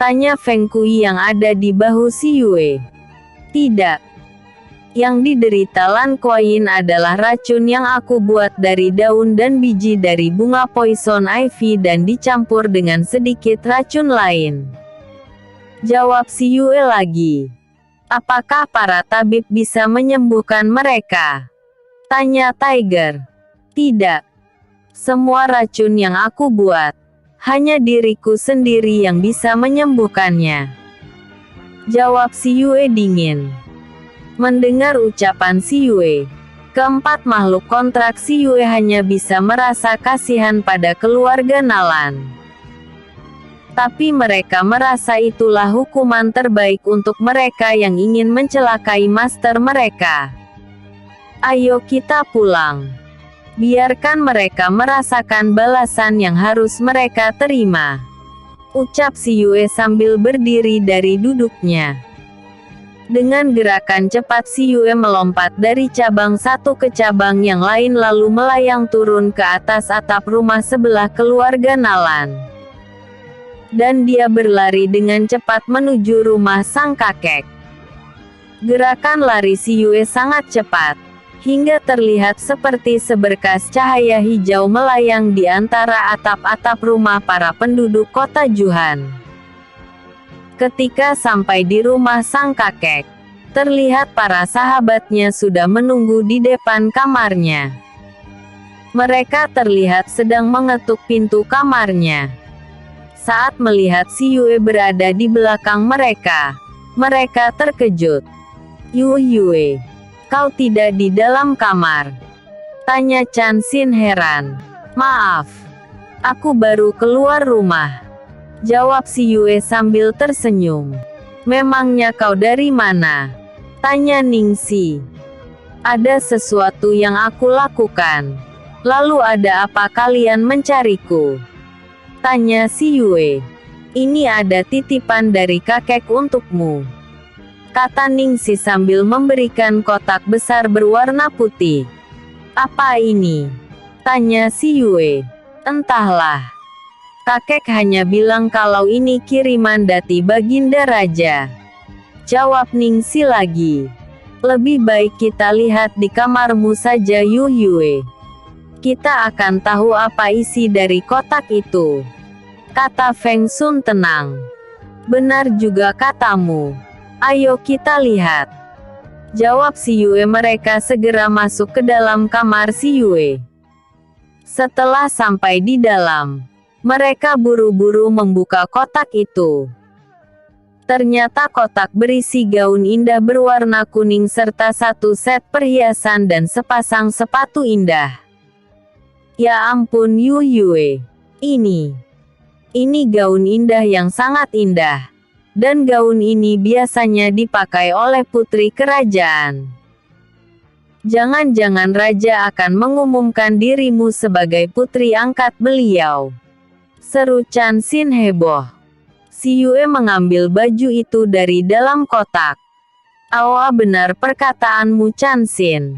[SPEAKER 1] Tanya Feng Kui yang ada di bahu si Yue. Tidak. Yang diderita Lan Kuayin adalah racun yang aku buat dari daun dan biji dari bunga poison ivy dan dicampur dengan sedikit racun lain. Jawab si Yue lagi. Apakah para tabib bisa menyembuhkan mereka? Tanya Tiger. Tidak. Semua racun yang aku buat, hanya diriku sendiri yang bisa menyembuhkannya. Jawab si Yue dingin. Mendengar ucapan si Yue, keempat makhluk kontrak si Yue hanya bisa merasa kasihan pada keluarga Nalan. Tapi mereka merasa itulah hukuman terbaik untuk mereka yang ingin mencelakai master mereka. Ayo kita pulang. Biarkan mereka merasakan balasan yang harus mereka terima. Ucap si Yue sambil berdiri dari duduknya. Dengan gerakan cepat si Yue melompat dari cabang satu ke cabang yang lain lalu melayang turun ke atas atap rumah sebelah keluarga Nalan. Dan dia berlari dengan cepat menuju rumah sang kakek. Gerakan lari si Yue sangat cepat, hingga terlihat seperti seberkas cahaya hijau melayang di antara atap-atap rumah para penduduk kota Juhan. Ketika sampai di rumah sang kakek, terlihat para sahabatnya sudah menunggu di depan kamarnya. Mereka terlihat sedang mengetuk pintu kamarnya. Saat melihat si Yue berada di belakang mereka, mereka terkejut. Yue, kau tidak di dalam kamar? Tanya Chan Xin heran. Maaf, aku baru keluar rumah. Jawab si Yue sambil tersenyum. Memangnya kau dari mana? Tanya Ningxi. Ada sesuatu yang aku lakukan. Lalu ada apa kalian mencariku? Tanya si Yue. Ini ada titipan dari kakek untukmu. Kata Ningxi sambil memberikan kotak besar berwarna putih. Apa ini? Tanya si Yue. Entahlah. Kakek hanya bilang kalau ini kiriman dari Baginda Raja. Jawab Ningxi lagi. Lebih baik kita lihat di kamarmu saja Yue. Kita akan tahu apa isi dari kotak itu. Kata Feng Sun tenang. Benar juga katamu. Ayo kita lihat, jawab si Yue. Mereka segera masuk ke dalam kamar si Yue. Setelah sampai di dalam, mereka buru-buru membuka kotak itu. Ternyata kotak berisi gaun indah berwarna kuning serta satu set perhiasan dan sepasang sepatu indah. Ya ampun Yue, ini gaun indah yang sangat indah. Dan gaun ini biasanya dipakai oleh putri kerajaan. Jangan-jangan raja akan mengumumkan dirimu sebagai putri angkat beliau, seru Chan Xin heboh. Si Yue mengambil baju itu dari dalam kotak. Awa, benar perkataanmu Chan Xin?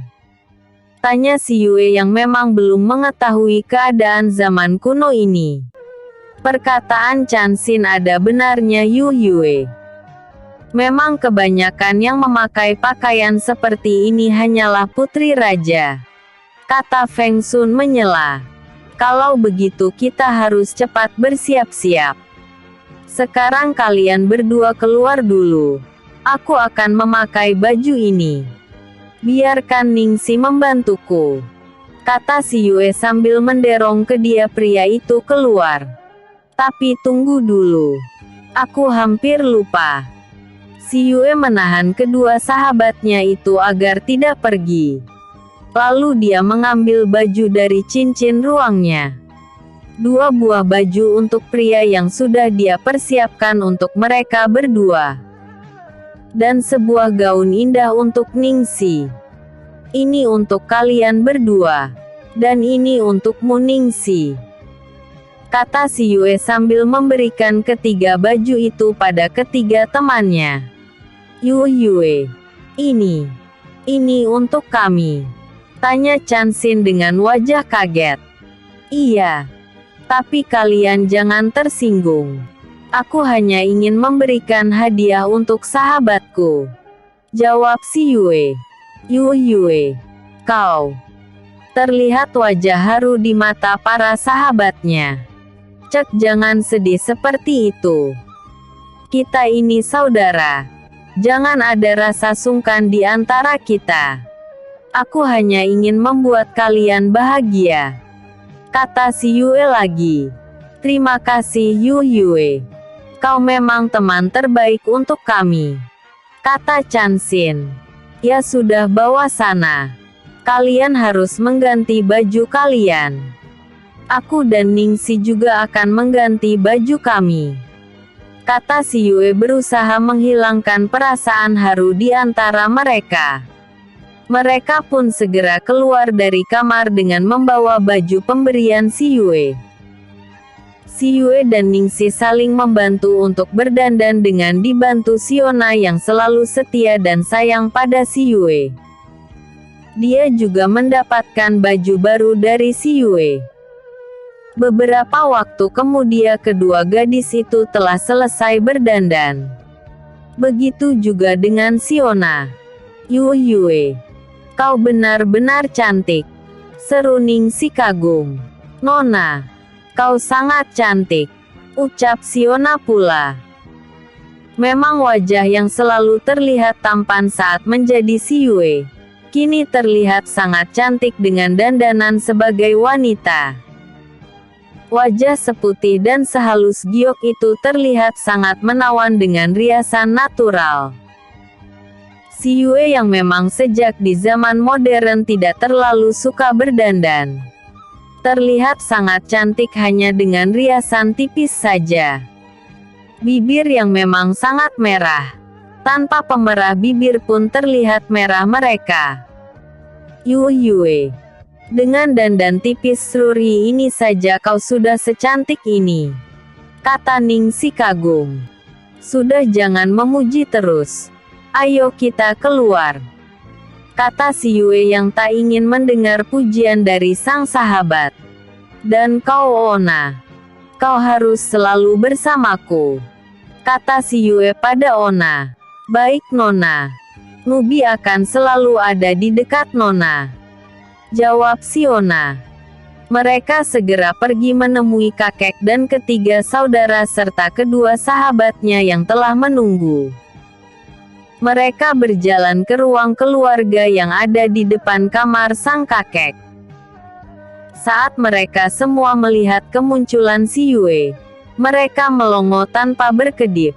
[SPEAKER 1] Tanya si Yue yang memang belum mengetahui keadaan zaman kuno ini. Perkataan Chan Xin ada benarnya Yue. Memang kebanyakan yang memakai pakaian seperti ini hanyalah putri raja, kata Feng Sun menyela. Kalau begitu kita harus cepat bersiap-siap. Sekarang kalian berdua keluar dulu. Aku akan memakai baju ini. Biarkan Ningxi membantuku, kata si Yue sambil mendorong kedua pria itu keluar. Tapi tunggu dulu. Aku hampir lupa. Si Yue menahan kedua sahabatnya itu agar tidak pergi. Lalu dia mengambil baju dari cincin ruangnya. 2 buah baju untuk pria yang sudah dia persiapkan untuk mereka berdua. Dan sebuah gaun indah untuk Ningxi. Ini untuk kalian berdua. Dan ini untukmu Ningxi, kata si Yue sambil memberikan ketiga baju itu pada ketiga temannya. Yue, ini untuk kami, tanya Chan Xin dengan wajah kaget. Iya. Tapi kalian jangan tersinggung. Aku hanya ingin memberikan hadiah untuk sahabatku, jawab si Yue. Yue, kau. Terlihat wajah haru di mata para sahabatnya. Cek, jangan sedih seperti itu. Kita ini saudara. Jangan ada rasa sungkan di antara kita. Aku hanya ingin membuat kalian bahagia, kata si Yue lagi. Terima kasih Yue. Kau memang teman terbaik untuk kami, kata Chan Xin. Ya sudah, bawa sana. Kalian harus mengganti baju kalian. Aku dan Ningxi juga akan mengganti baju kami, kata si Yue berusaha menghilangkan perasaan haru di antara mereka. Mereka pun segera keluar dari kamar dengan membawa baju pemberian si Yue. Si Yue dan Ningxi saling membantu untuk berdandan dengan dibantu Siona yang selalu setia dan sayang pada si Yue. Dia juga mendapatkan baju baru dari si Yue. Beberapa waktu kemudian kedua gadis itu telah selesai berdandan. Begitu juga dengan Siona. Yue, kau benar-benar cantik, seru Ningxi kagum. Nona, kau sangat cantik, ucap Siona pula. Memang wajah yang selalu terlihat tampan saat menjadi si Yue, kini terlihat sangat cantik dengan dandanan sebagai wanita. Wajah seputih dan sehalus giok itu terlihat sangat menawan dengan riasan natural. Si Yue yang memang sejak di zaman modern tidak terlalu suka berdandan, terlihat sangat cantik hanya dengan riasan tipis saja. Bibir yang memang sangat merah, tanpa pemerah bibir pun terlihat merah mereka. Yue, dengan dandan tipis seruri ini saja kau sudah secantik ini, kata Ningxi kagum. Sudah, jangan memuji terus. Ayo kita keluar, kata si Yue yang tak ingin mendengar pujian dari sang sahabat. Dan kau Ona, kau harus selalu bersamaku, kata si Yue pada Ona. Baik Nona, Nubi akan selalu ada di dekat Nona, jawab si Ona. Mereka segera pergi menemui kakek dan ketiga saudara serta kedua sahabatnya yang telah menunggu. Mereka berjalan ke ruang keluarga yang ada di depan kamar sang kakek. Saat mereka semua melihat kemunculan si Yue, mereka melongo tanpa berkedip.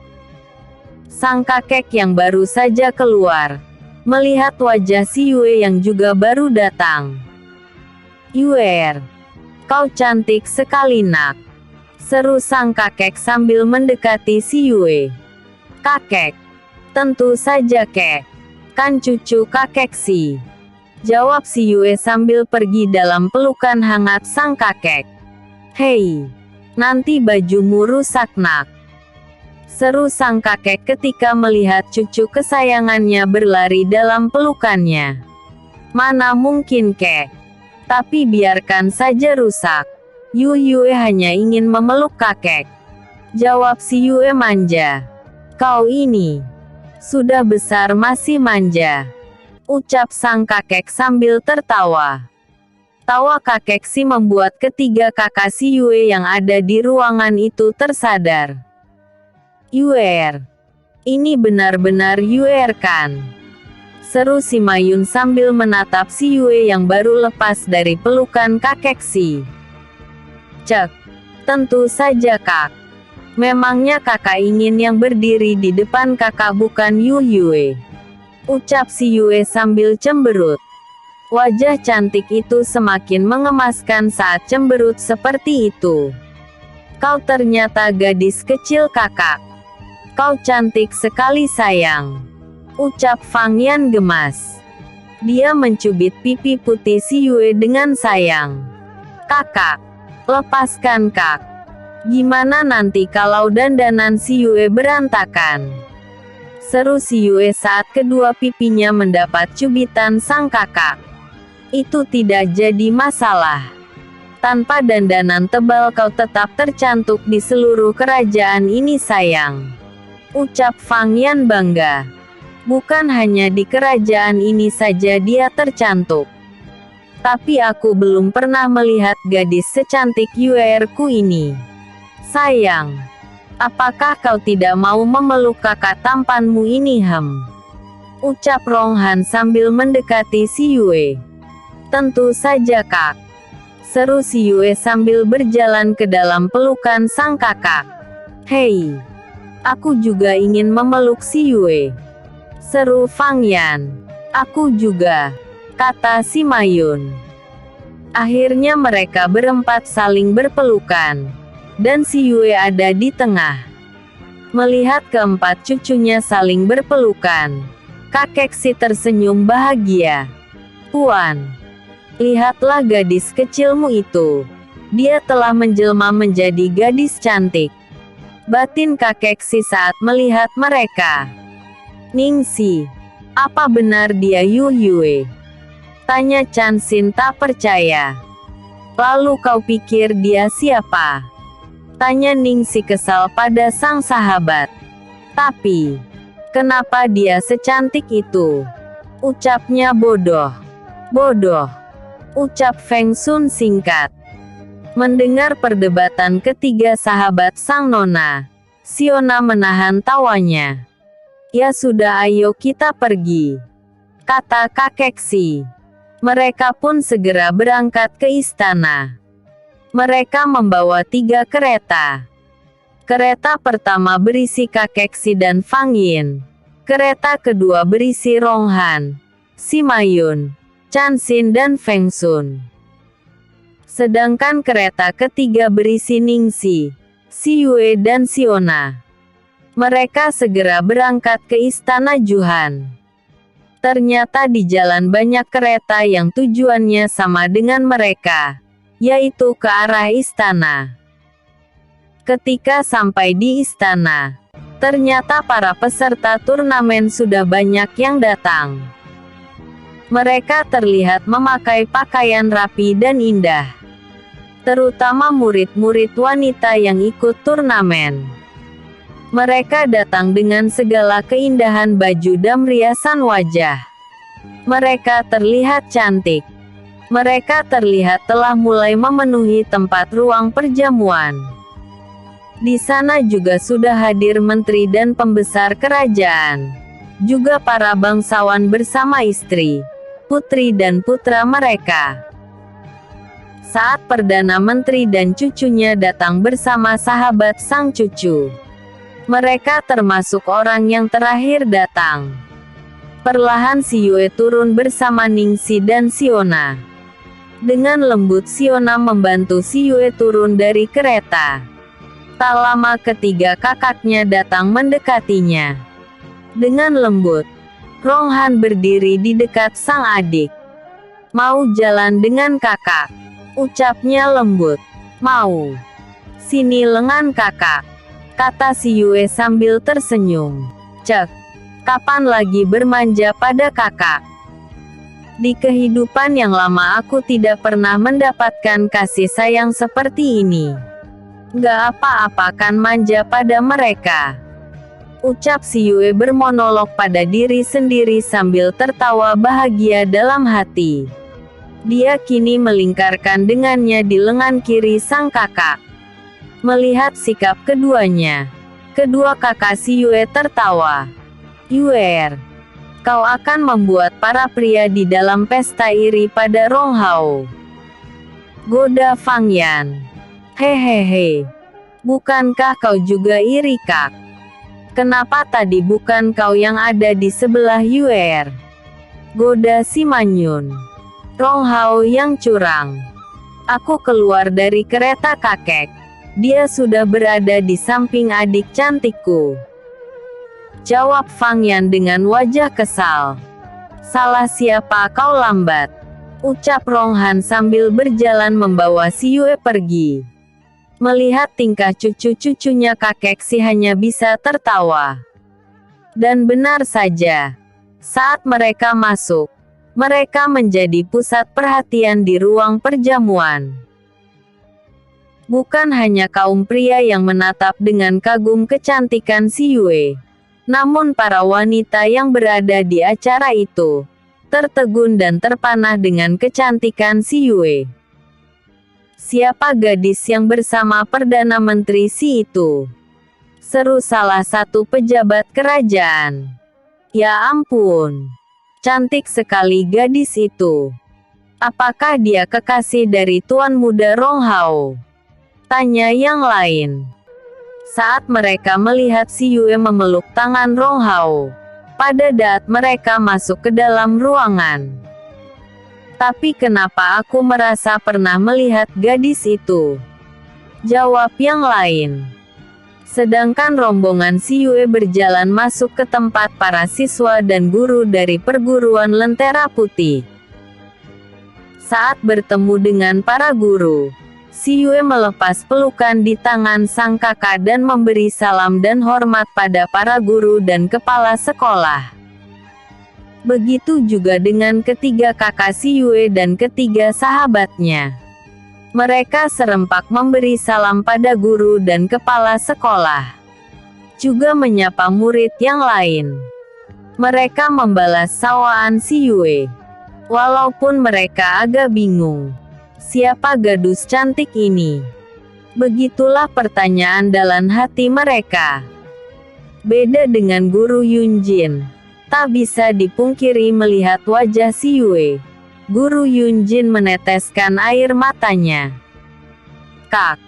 [SPEAKER 1] Sang kakek yang baru saja keluar, melihat wajah si Yue yang juga baru datang. "Yue, kau cantik sekali nak," seru sang kakek sambil mendekati si Yue. "Kakek, tentu saja kek, kan cucu kakek sih," jawab si Yue sambil pergi dalam pelukan hangat sang kakek. "Hei, nanti bajumu rusak nak," seru sang kakek ketika melihat cucu kesayangannya berlari dalam pelukannya. "Mana mungkin kek, tapi biarkan saja rusak. Yue hanya ingin memeluk kakek," jawab si Yue manja. "Kau ini sudah besar masih manja," ucap sang kakek sambil tertawa. Tawa kakek si membuat ketiga kakak si Yue yang ada di ruangan itu tersadar. "Yue, ini benar-benar Yue kan?" seru si Mayun sambil menatap si Yue yang baru lepas dari pelukan kakek si. "Cek, tentu saja kak. Memangnya kakak ingin yang berdiri di depan kakak bukan Yue?" ucap si Yue sambil cemberut. Wajah cantik itu semakin mengemaskan saat cemberut seperti itu. "Kau ternyata gadis kecil kakak. Kau cantik sekali sayang," ucap Fang Yan gemas. Dia mencubit pipi putih si Yue dengan sayang. "Kakak, lepaskan kak. Gimana nanti kalau dandanan si Yue berantakan?" seru si Yue saat kedua pipinya mendapat cubitan sang kakak. "Itu tidak jadi masalah. Tanpa dandanan tebal kau tetap tercantik di seluruh kerajaan ini sayang," ucap Fang Yan bangga. "Bukan hanya di kerajaan ini saja dia tercantik. Tapi aku belum pernah melihat gadis secantik Yue-ku ini. Sayang, apakah kau tidak mau memeluk kakak tampanmu ini?" ucap Rong Han sambil mendekati si Yue. "Tentu saja kak," seru si Yue sambil berjalan ke dalam pelukan sang kakak. "Hei, aku juga ingin memeluk si Yue," seru Fang Yan. "Aku juga," kata si Mayun. Akhirnya mereka berempat saling berpelukan, dan si Yue ada di tengah. Melihat keempat cucunya saling berpelukan, kakek si tersenyum bahagia. "Tuan, lihatlah gadis kecilmu itu. Dia telah menjelma menjadi gadis cantik," batin kakek si saat melihat mereka. "Ningxi, apa benar dia Yue?" tanya Chan Xin tak percaya. "Lalu kau pikir dia siapa?" tanya Ningxi kesal pada sang sahabat. "Tapi, kenapa dia secantik itu?" ucapnya. "Bodoh. Bodoh," ucap Feng Sun singkat. Mendengar perdebatan ketiga sahabat sang nona, Siona menahan tawanya. "Ya sudah, ayo kita pergi," kata kakek si. Mereka pun segera berangkat ke istana. Mereka membawa 3 kereta. Kereta pertama berisi kakek si dan Fang Yin. Kereta kedua berisi Rong Han, si Mayun, Chan Xin dan Feng Sun. Sedangkan kereta ketiga berisi Ningxi, si Yue dan Siona. Mereka segera berangkat ke istana Juhan. Ternyata di jalan banyak kereta yang tujuannya sama dengan mereka, yaitu ke arah istana. Ketika sampai di istana, ternyata para peserta turnamen sudah banyak yang datang. Mereka terlihat memakai pakaian rapi dan indah, terutama murid-murid wanita yang ikut turnamen. Mereka datang dengan segala keindahan baju dan riasan wajah. Mereka terlihat cantik. Mereka terlihat telah mulai memenuhi tempat ruang perjamuan. Di sana juga sudah hadir menteri dan pembesar kerajaan. juga para bangsawan bersama istri, putri dan putra mereka. Saat Perdana Menteri dan cucunya datang bersama sahabat sang cucu, mereka termasuk orang yang terakhir datang. Perlahan si Yue turun bersama Ningxi dan Xiona. Dengan lembut Xiona membantu si Yue turun dari kereta. Tak lama ketiga kakaknya datang mendekatinya. Dengan lembut, Ronghan berdiri di dekat sang adik. "Mau jalan dengan kakak?" ucapnya lembut. "Mau." "Sini lengan kakak," kata si Yue sambil tersenyum. "Cek, kapan lagi bermanja pada kakak? Di kehidupan yang lama aku tidak pernah mendapatkan kasih sayang seperti ini. Gak apa-apa kan manja pada mereka," ucap si Yue bermonolog pada diri sendiri sambil tertawa bahagia dalam hati. Dia kini melingkarkan dengannya di lengan kiri sang kakak. Melihat sikap keduanya, kedua kakak si Yue tertawa. "Yue, kau akan membuat para pria di dalam pesta iri pada Ronghao," goda Fang Yan. "Hehehe, bukankah kau juga iri kak? Kenapa tadi bukan kau yang ada di sebelah Yue?" goda si Manyun. "Ronghao yang curang. Aku keluar dari kereta kakek. Dia sudah berada di samping adik cantikku," jawab Fang Yan dengan wajah kesal. "Salah siapa kau lambat?" ucap Ronghan sambil berjalan membawa si Yue pergi. Melihat tingkah cucu-cucunya kakek si hanya bisa tertawa. Dan benar saja, saat mereka masuk, mereka menjadi pusat perhatian di ruang perjamuan. Bukan hanya kaum pria yang menatap dengan kagum kecantikan si Yue, namun para wanita yang berada di acara itu tertegun dan terpanah dengan kecantikan si Yue. "Siapa gadis yang bersama Perdana Menteri si itu?" seru salah satu pejabat kerajaan. "Ya ampun, cantik sekali gadis itu. Apakah dia kekasih dari Tuan Muda Ronghao?" tanya yang lain. Saat mereka melihat si Yue memeluk tangan Ronghao, pada saat mereka masuk ke dalam ruangan. "Tapi kenapa aku merasa pernah melihat gadis itu?" jawab yang lain. Sedangkan rombongan si Yue berjalan masuk ke tempat para siswa dan guru dari perguruan Lentera Putih. Saat bertemu dengan para guru, si Yue melepas pelukan di tangan sang kakak dan memberi salam dan hormat pada para guru dan kepala sekolah. Begitu juga dengan ketiga kakak si Yue dan ketiga sahabatnya. Mereka serempak memberi salam pada guru dan kepala sekolah. Juga menyapa murid yang lain. Mereka membalas sawaan si Yue. Walaupun mereka agak bingung. Siapa gadis cantik ini? Begitulah pertanyaan dalam hati mereka. Beda dengan guru Yunjin, tak bisa dipungkiri melihat wajah si Yue. Guru Yunjin meneteskan air matanya. "Kak,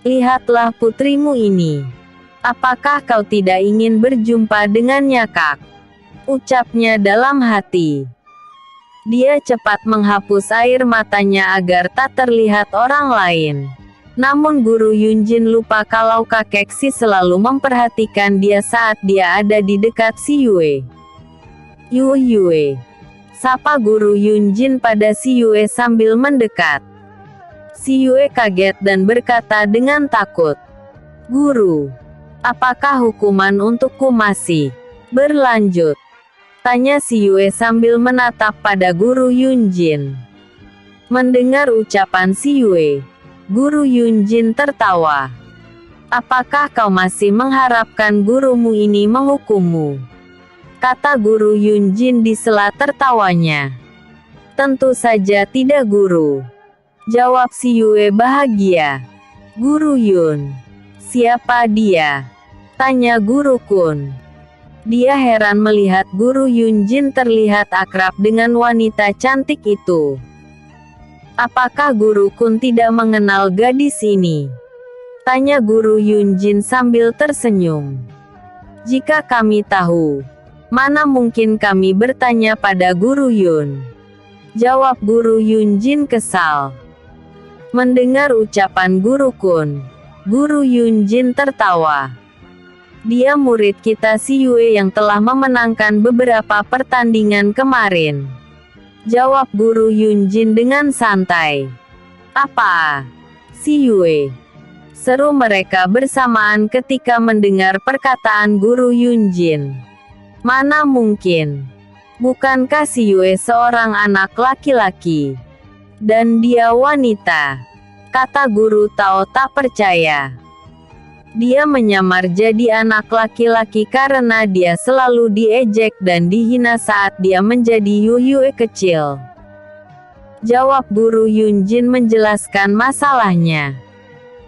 [SPEAKER 1] lihatlah putrimu ini. Apakah kau tidak ingin berjumpa dengannya kak?" ucapnya dalam hati. Dia cepat menghapus air matanya agar tak terlihat orang lain. Namun guru Yunjin lupa kalau kakek si selalu memperhatikan dia saat dia ada di dekat si Yue. Yue, sapa guru Yunjin pada si Yue sambil mendekat. Si Yue kaget dan berkata dengan takut, "Guru, apakah hukuman untukku masih berlanjut?" tanya si Yue sambil menatap pada guru Yunjin. Mendengar ucapan si Yue, guru Yunjin tertawa. "Apakah kau masih mengharapkan gurumu ini menghukummu?" kata guru Yunjin di sela tertawanya. "Tentu saja tidak guru," jawab si Yue bahagia. "Guru Yun, siapa dia?" tanya guru Kun. Dia heran melihat Guru Yunjin terlihat akrab dengan wanita cantik itu. Apakah Guru Kun tidak mengenal gadis ini? Tanya Guru Yunjin sambil tersenyum. Jika kami tahu, mana mungkin kami bertanya pada Guru Yun? Jawab Guru Yunjin kesal. Mendengar ucapan Guru Kun, Guru Yunjin tertawa. Dia murid kita si Yue yang telah memenangkan beberapa pertandingan kemarin. Jawab Guru Yunjin dengan santai. Apa? Si Yue? Seru mereka bersamaan ketika mendengar perkataan Guru Yunjin. Mana mungkin? Bukankah si Yue seorang anak laki-laki? Dan dia wanita? Kata Guru Tao tak percaya. Dia menyamar jadi anak laki-laki karena dia selalu diejek dan dihina saat dia menjadi Yue kecil. Jawab Guru Yunjin menjelaskan masalahnya.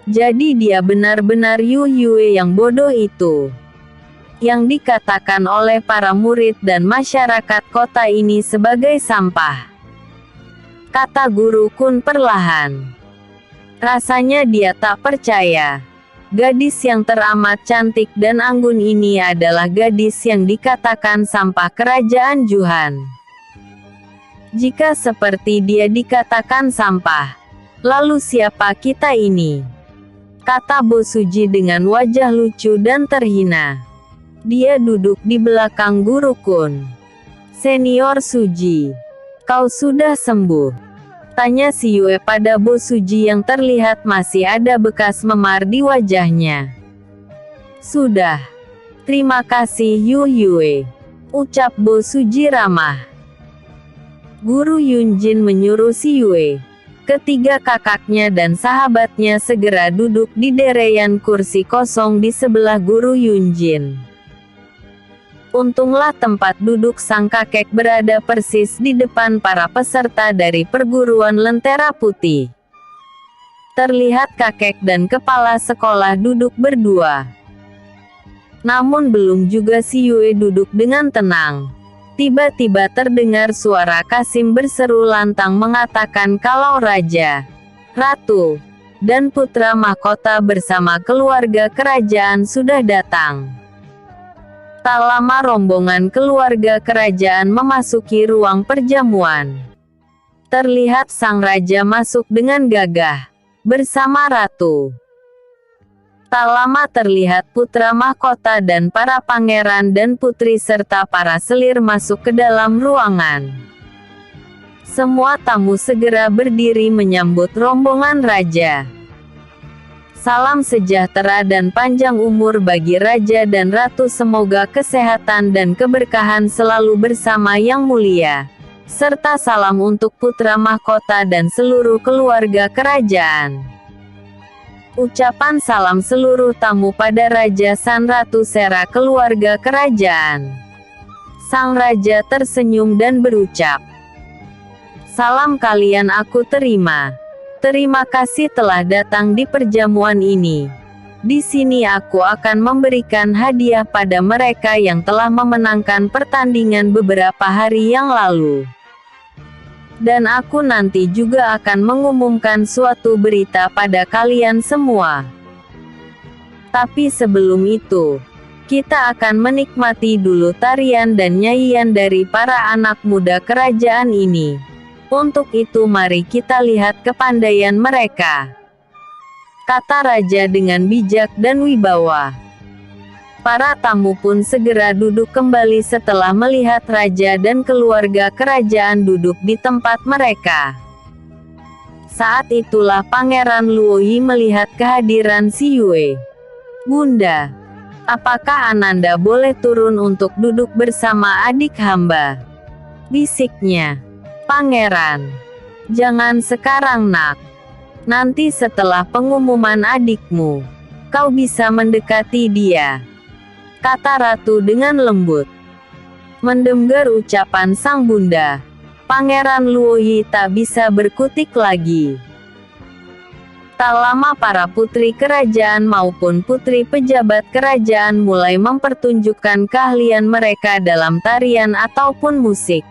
[SPEAKER 1] Jadi dia benar-benar Yue yang bodoh itu, yang dikatakan oleh para murid dan masyarakat kota ini sebagai sampah. Kata Guru Kun perlahan. Rasanya dia tak percaya. Gadis yang teramat cantik dan anggun ini adalah gadis yang dikatakan sampah kerajaan Juhan. Jika seperti dia dikatakan sampah, lalu siapa kita ini? Kata Bo Suji dengan wajah lucu dan terhina. Dia duduk di belakang Guru Kun. Senior Suji, kau sudah sembuh? Tanya si Yue pada Bo Suji yang terlihat masih ada bekas memar di wajahnya. Sudah. Terima kasih Yue. Ucap Bo Suji ramah. Guru Yunjin menyuruh si Yue. Ketiga kakaknya dan sahabatnya segera duduk di dereyan kursi kosong di sebelah Guru Yunjin. Untunglah tempat duduk sang kakek berada persis di depan para peserta dari perguruan Lentera Putih. Terlihat kakek dan kepala sekolah duduk berdua. Namun belum juga si Yue duduk dengan tenang. Tiba-tiba terdengar suara Kasim berseru lantang mengatakan kalau Raja, Ratu, dan Putra Mahkota bersama keluarga kerajaan sudah datang. Tak lama rombongan keluarga kerajaan memasuki ruang perjamuan. Terlihat sang raja masuk dengan gagah, bersama ratu. Tak lama terlihat putra mahkota dan para pangeran dan putri serta para selir masuk ke dalam ruangan. Semua tamu segera berdiri menyambut rombongan raja. Salam sejahtera dan panjang umur bagi Raja dan Ratu, semoga kesehatan dan keberkahan selalu bersama Yang Mulia. Serta salam untuk putra mahkota dan seluruh keluarga kerajaan. Ucapan salam seluruh tamu pada Raja San Ratu Sera keluarga kerajaan. Sang Raja tersenyum dan berucap, "Salam kalian aku terima. Terima kasih telah datang di perjamuan ini. Di sini aku akan memberikan hadiah pada mereka yang telah memenangkan pertandingan beberapa hari yang lalu. Dan aku nanti juga akan mengumumkan suatu berita pada kalian semua. Tapi sebelum itu, kita akan menikmati dulu tarian dan nyanyian dari para anak muda kerajaan ini. Untuk itu mari kita lihat kepandaian mereka," kata raja dengan bijak dan wibawa. Para tamu pun segera duduk kembali setelah melihat raja dan keluarga kerajaan duduk di tempat mereka. Saat itulah Pangeran Luoyi melihat kehadiran si Yue. "Bunda, apakah Ananda boleh turun untuk duduk bersama adik hamba?" bisiknya. "Pangeran, jangan sekarang nak. Nanti setelah pengumuman adikmu, kau bisa mendekati dia," kata ratu dengan lembut. Mendengar ucapan sang bunda, Pangeran Luoyi tak bisa berkutik lagi. Tak lama para putri kerajaan maupun putri pejabat kerajaan mulai mempertunjukkan keahlian mereka dalam tarian ataupun musik.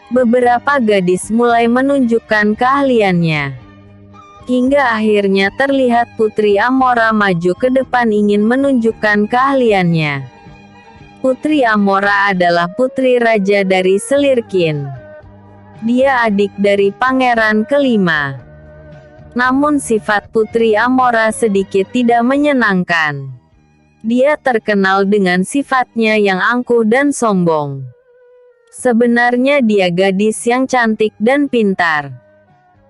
[SPEAKER 1] Beberapa gadis mulai menunjukkan keahliannya. Hingga akhirnya terlihat Putri Amora maju ke depan ingin menunjukkan keahliannya. Putri Amora adalah putri raja dari Selirkin. Dia adik dari pangeran kelima. Namun sifat Putri Amora sedikit tidak menyenangkan. Dia terkenal dengan sifatnya yang angkuh dan sombong. Sebenarnya dia gadis yang cantik dan pintar.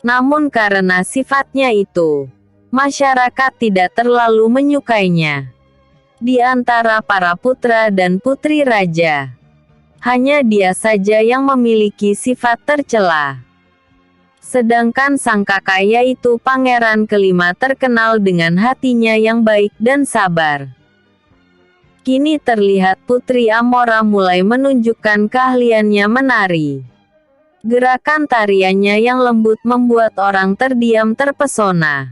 [SPEAKER 1] Namun karena sifatnya itu, masyarakat tidak terlalu menyukainya. Di antara para putra dan putri raja, hanya dia saja yang memiliki sifat tercela. Sedangkan sang kakak yaitu pangeran kelima terkenal dengan hatinya yang baik dan sabar. Kini terlihat Putri Amora mulai menunjukkan keahliannya menari. Gerakan tariannya yang lembut membuat orang terdiam terpesona.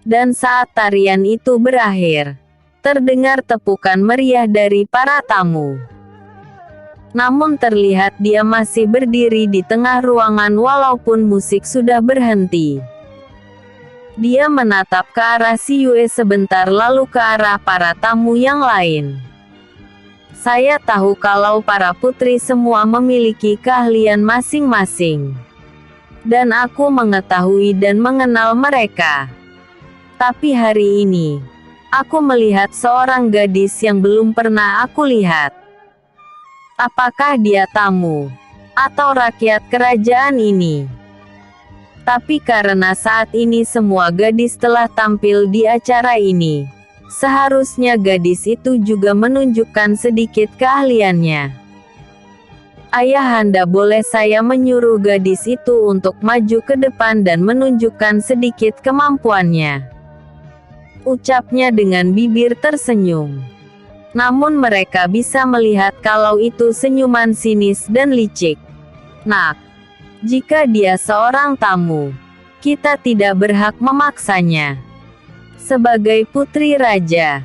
[SPEAKER 1] Dan saat tarian itu berakhir, terdengar tepukan meriah dari para tamu. Namun terlihat dia masih berdiri di tengah ruangan walaupun musik sudah berhenti. Dia menatap ke arah si Yue sebentar lalu ke arah para tamu yang lain. Saya tahu kalau para putri semua memiliki keahlian masing-masing. Dan aku mengetahui dan mengenal mereka. Tapi hari ini, aku melihat seorang gadis yang belum pernah aku lihat. Apakah dia tamu atau rakyat kerajaan ini? Tapi karena saat ini semua gadis telah tampil di acara ini, seharusnya gadis itu juga menunjukkan sedikit keahliannya. Ayahanda, boleh saya menyuruh gadis itu untuk maju ke depan dan menunjukkan sedikit kemampuannya? Ucapnya dengan bibir tersenyum. Namun mereka bisa melihat kalau itu senyuman sinis dan licik. Nak, jika dia seorang tamu, kita tidak berhak memaksanya. Sebagai putri raja,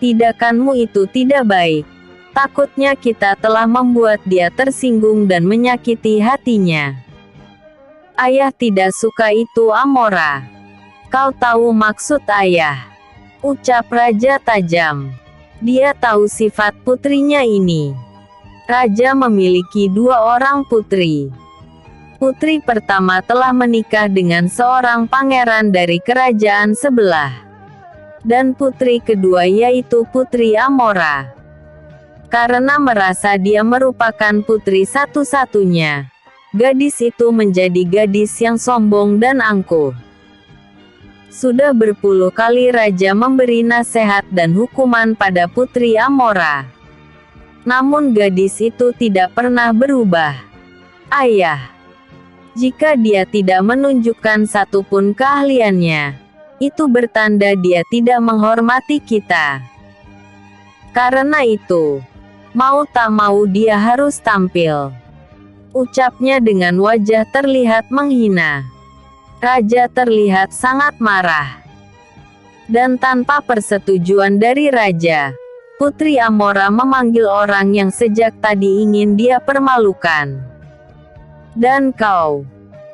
[SPEAKER 1] tindakanmu itu tidak baik. Takutnya kita telah membuat dia tersinggung dan menyakiti hatinya. Ayah tidak suka itu, Amora. Kau tahu maksud ayah, ucap raja tajam. Dia tahu sifat putrinya ini. Raja memiliki 2 orang putri. Putri pertama telah menikah dengan seorang pangeran dari kerajaan sebelah. Dan putri kedua yaitu Putri Amora. Karena merasa dia merupakan putri satu-satunya, gadis itu menjadi gadis yang sombong dan angkuh. Sudah berpuluh kali raja memberi nasihat dan hukuman pada Putri Amora. Namun gadis itu tidak pernah berubah. Ayah, jika dia tidak menunjukkan satupun keahliannya, itu bertanda dia tidak menghormati kita. Karena itu, mau tak mau dia harus tampil. Ucapnya dengan wajah terlihat menghina. Raja terlihat sangat marah. Dan tanpa persetujuan dari raja, Putri Amora memanggil orang yang sejak tadi ingin dia permalukan. Dan kau,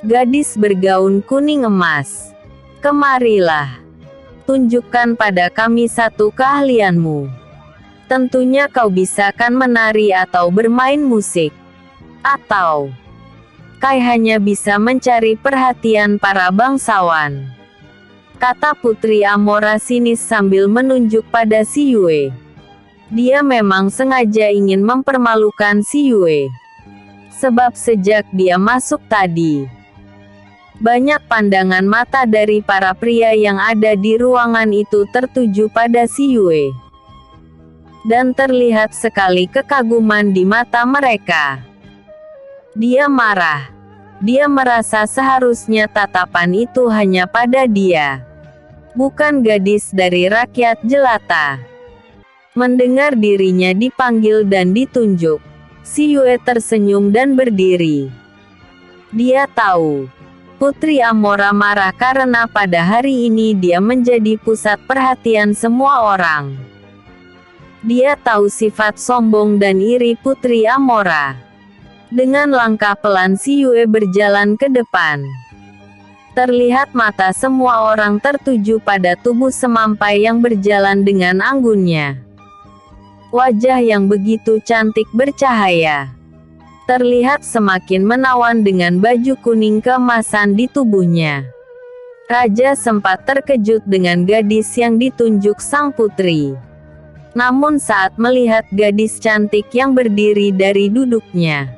[SPEAKER 1] gadis bergaun kuning emas, kemarilah. Tunjukkan pada kami satu keahlianmu. Tentunya kau bisa kan menari atau bermain musik. Atau kau hanya bisa mencari perhatian para bangsawan, kata Putri Amora sinis sambil menunjuk pada si Yue. Dia memang sengaja ingin mempermalukan si Yue. Sebab sejak dia masuk tadi, banyak pandangan mata dari para pria yang ada di ruangan itu tertuju pada si Yue. Dan terlihat sekali kekaguman di mata mereka. Dia marah. Dia merasa seharusnya tatapan itu hanya pada dia, bukan gadis dari rakyat jelata. Mendengar dirinya dipanggil dan ditunjuk, si Yue tersenyum dan berdiri. Dia tahu, Putri Amora marah karena pada hari ini dia menjadi pusat perhatian semua orang. Dia tahu sifat sombong dan iri Putri Amora. Dengan langkah pelan si Yue berjalan ke depan. Terlihat mata semua orang tertuju pada tubuh semampai yang berjalan dengan anggunnya. Wajah yang begitu cantik bercahaya. Terlihat semakin menawan dengan baju kuning keemasan di tubuhnya. Raja sempat terkejut dengan gadis yang ditunjuk sang putri. Namun saat melihat gadis cantik yang berdiri dari duduknya,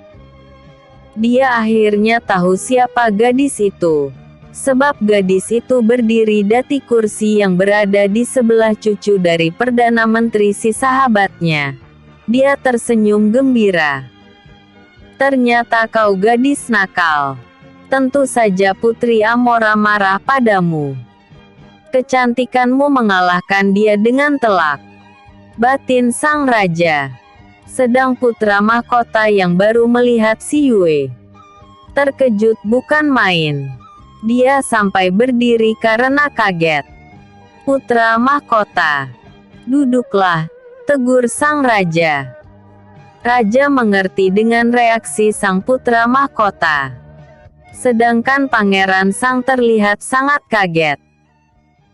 [SPEAKER 1] dia akhirnya tahu siapa gadis itu. Sebab gadis itu berdiri di kursi yang berada di sebelah cucu dari Perdana Menteri si sahabatnya. Dia tersenyum gembira. Ternyata kau gadis nakal. Tentu saja Putri Amora marah padamu. Kecantikanmu mengalahkan dia dengan telak. Batin sang raja. Sedang putra mahkota yang baru melihat si Yue terkejut bukan main. Dia sampai berdiri karena kaget. Putra mahkota, duduklah, tegur sang raja. Raja mengerti dengan reaksi sang putra mahkota. Sedangkan Pangeran Sang terlihat sangat kaget.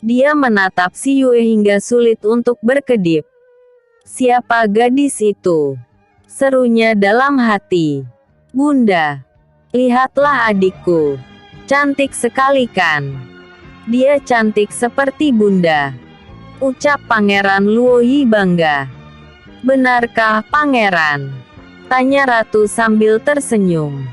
[SPEAKER 1] Dia menatap si Yue hingga sulit untuk berkedip. Siapa gadis itu? Serunya dalam hati. Bunda, lihatlah adikku. Cantik sekali kan? Dia cantik seperti bunda. Ucap Pangeran Luoyi bangga. Benarkah Pangeran? Tanya Ratu sambil tersenyum.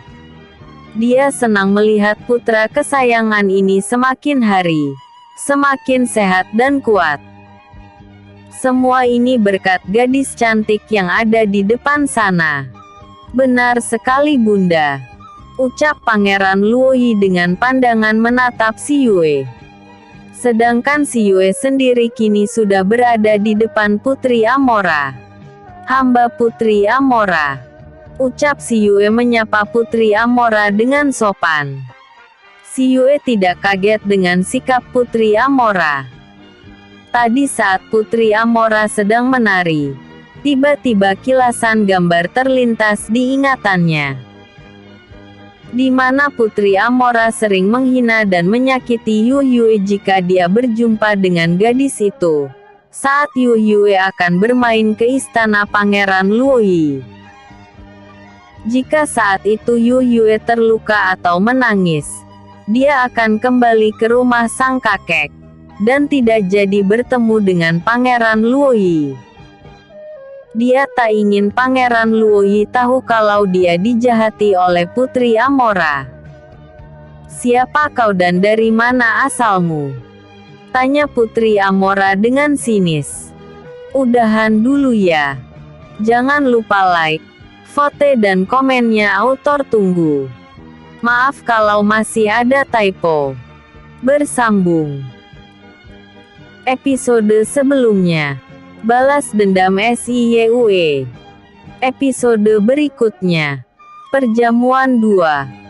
[SPEAKER 1] Dia senang melihat putra kesayangan ini semakin hari semakin sehat dan kuat. Semua ini berkat gadis cantik yang ada di depan sana. Benar sekali bunda. Ucap Pangeran Luoyi dengan pandangan menatap si Yue. Sedangkan si Yue sendiri kini sudah berada di depan Putri Amora. Hamba Putri Amora. Ucap si Yue menyapa Putri Amora dengan sopan. Si Yue tidak kaget dengan sikap Putri Amora. Tadi saat Putri Amora sedang menari, tiba-tiba kilasan gambar terlintas di ingatannya. Di mana Putri Amora sering menghina dan menyakiti Yu Yue jika dia berjumpa dengan gadis itu. Saat Yu Yue akan bermain ke istana Pangeran Luoyi. Jika saat itu Yu Yue terluka atau menangis, dia akan kembali ke rumah sang kakek. Dan tidak jadi bertemu dengan Pangeran Luoyi. Dia tak ingin Pangeran Luoyi tahu kalau dia dijahati oleh Putri Amora. Siapa kau dan dari mana asalmu? Tanya Putri Amora dengan sinis. Udahan dulu ya. Jangan lupa like, vote dan komennya autor tunggu. Maaf kalau masih ada typo. Bersambung. Episode sebelumnya. Balas dendam SIYUE. Episode berikutnya. Perjamuan 2.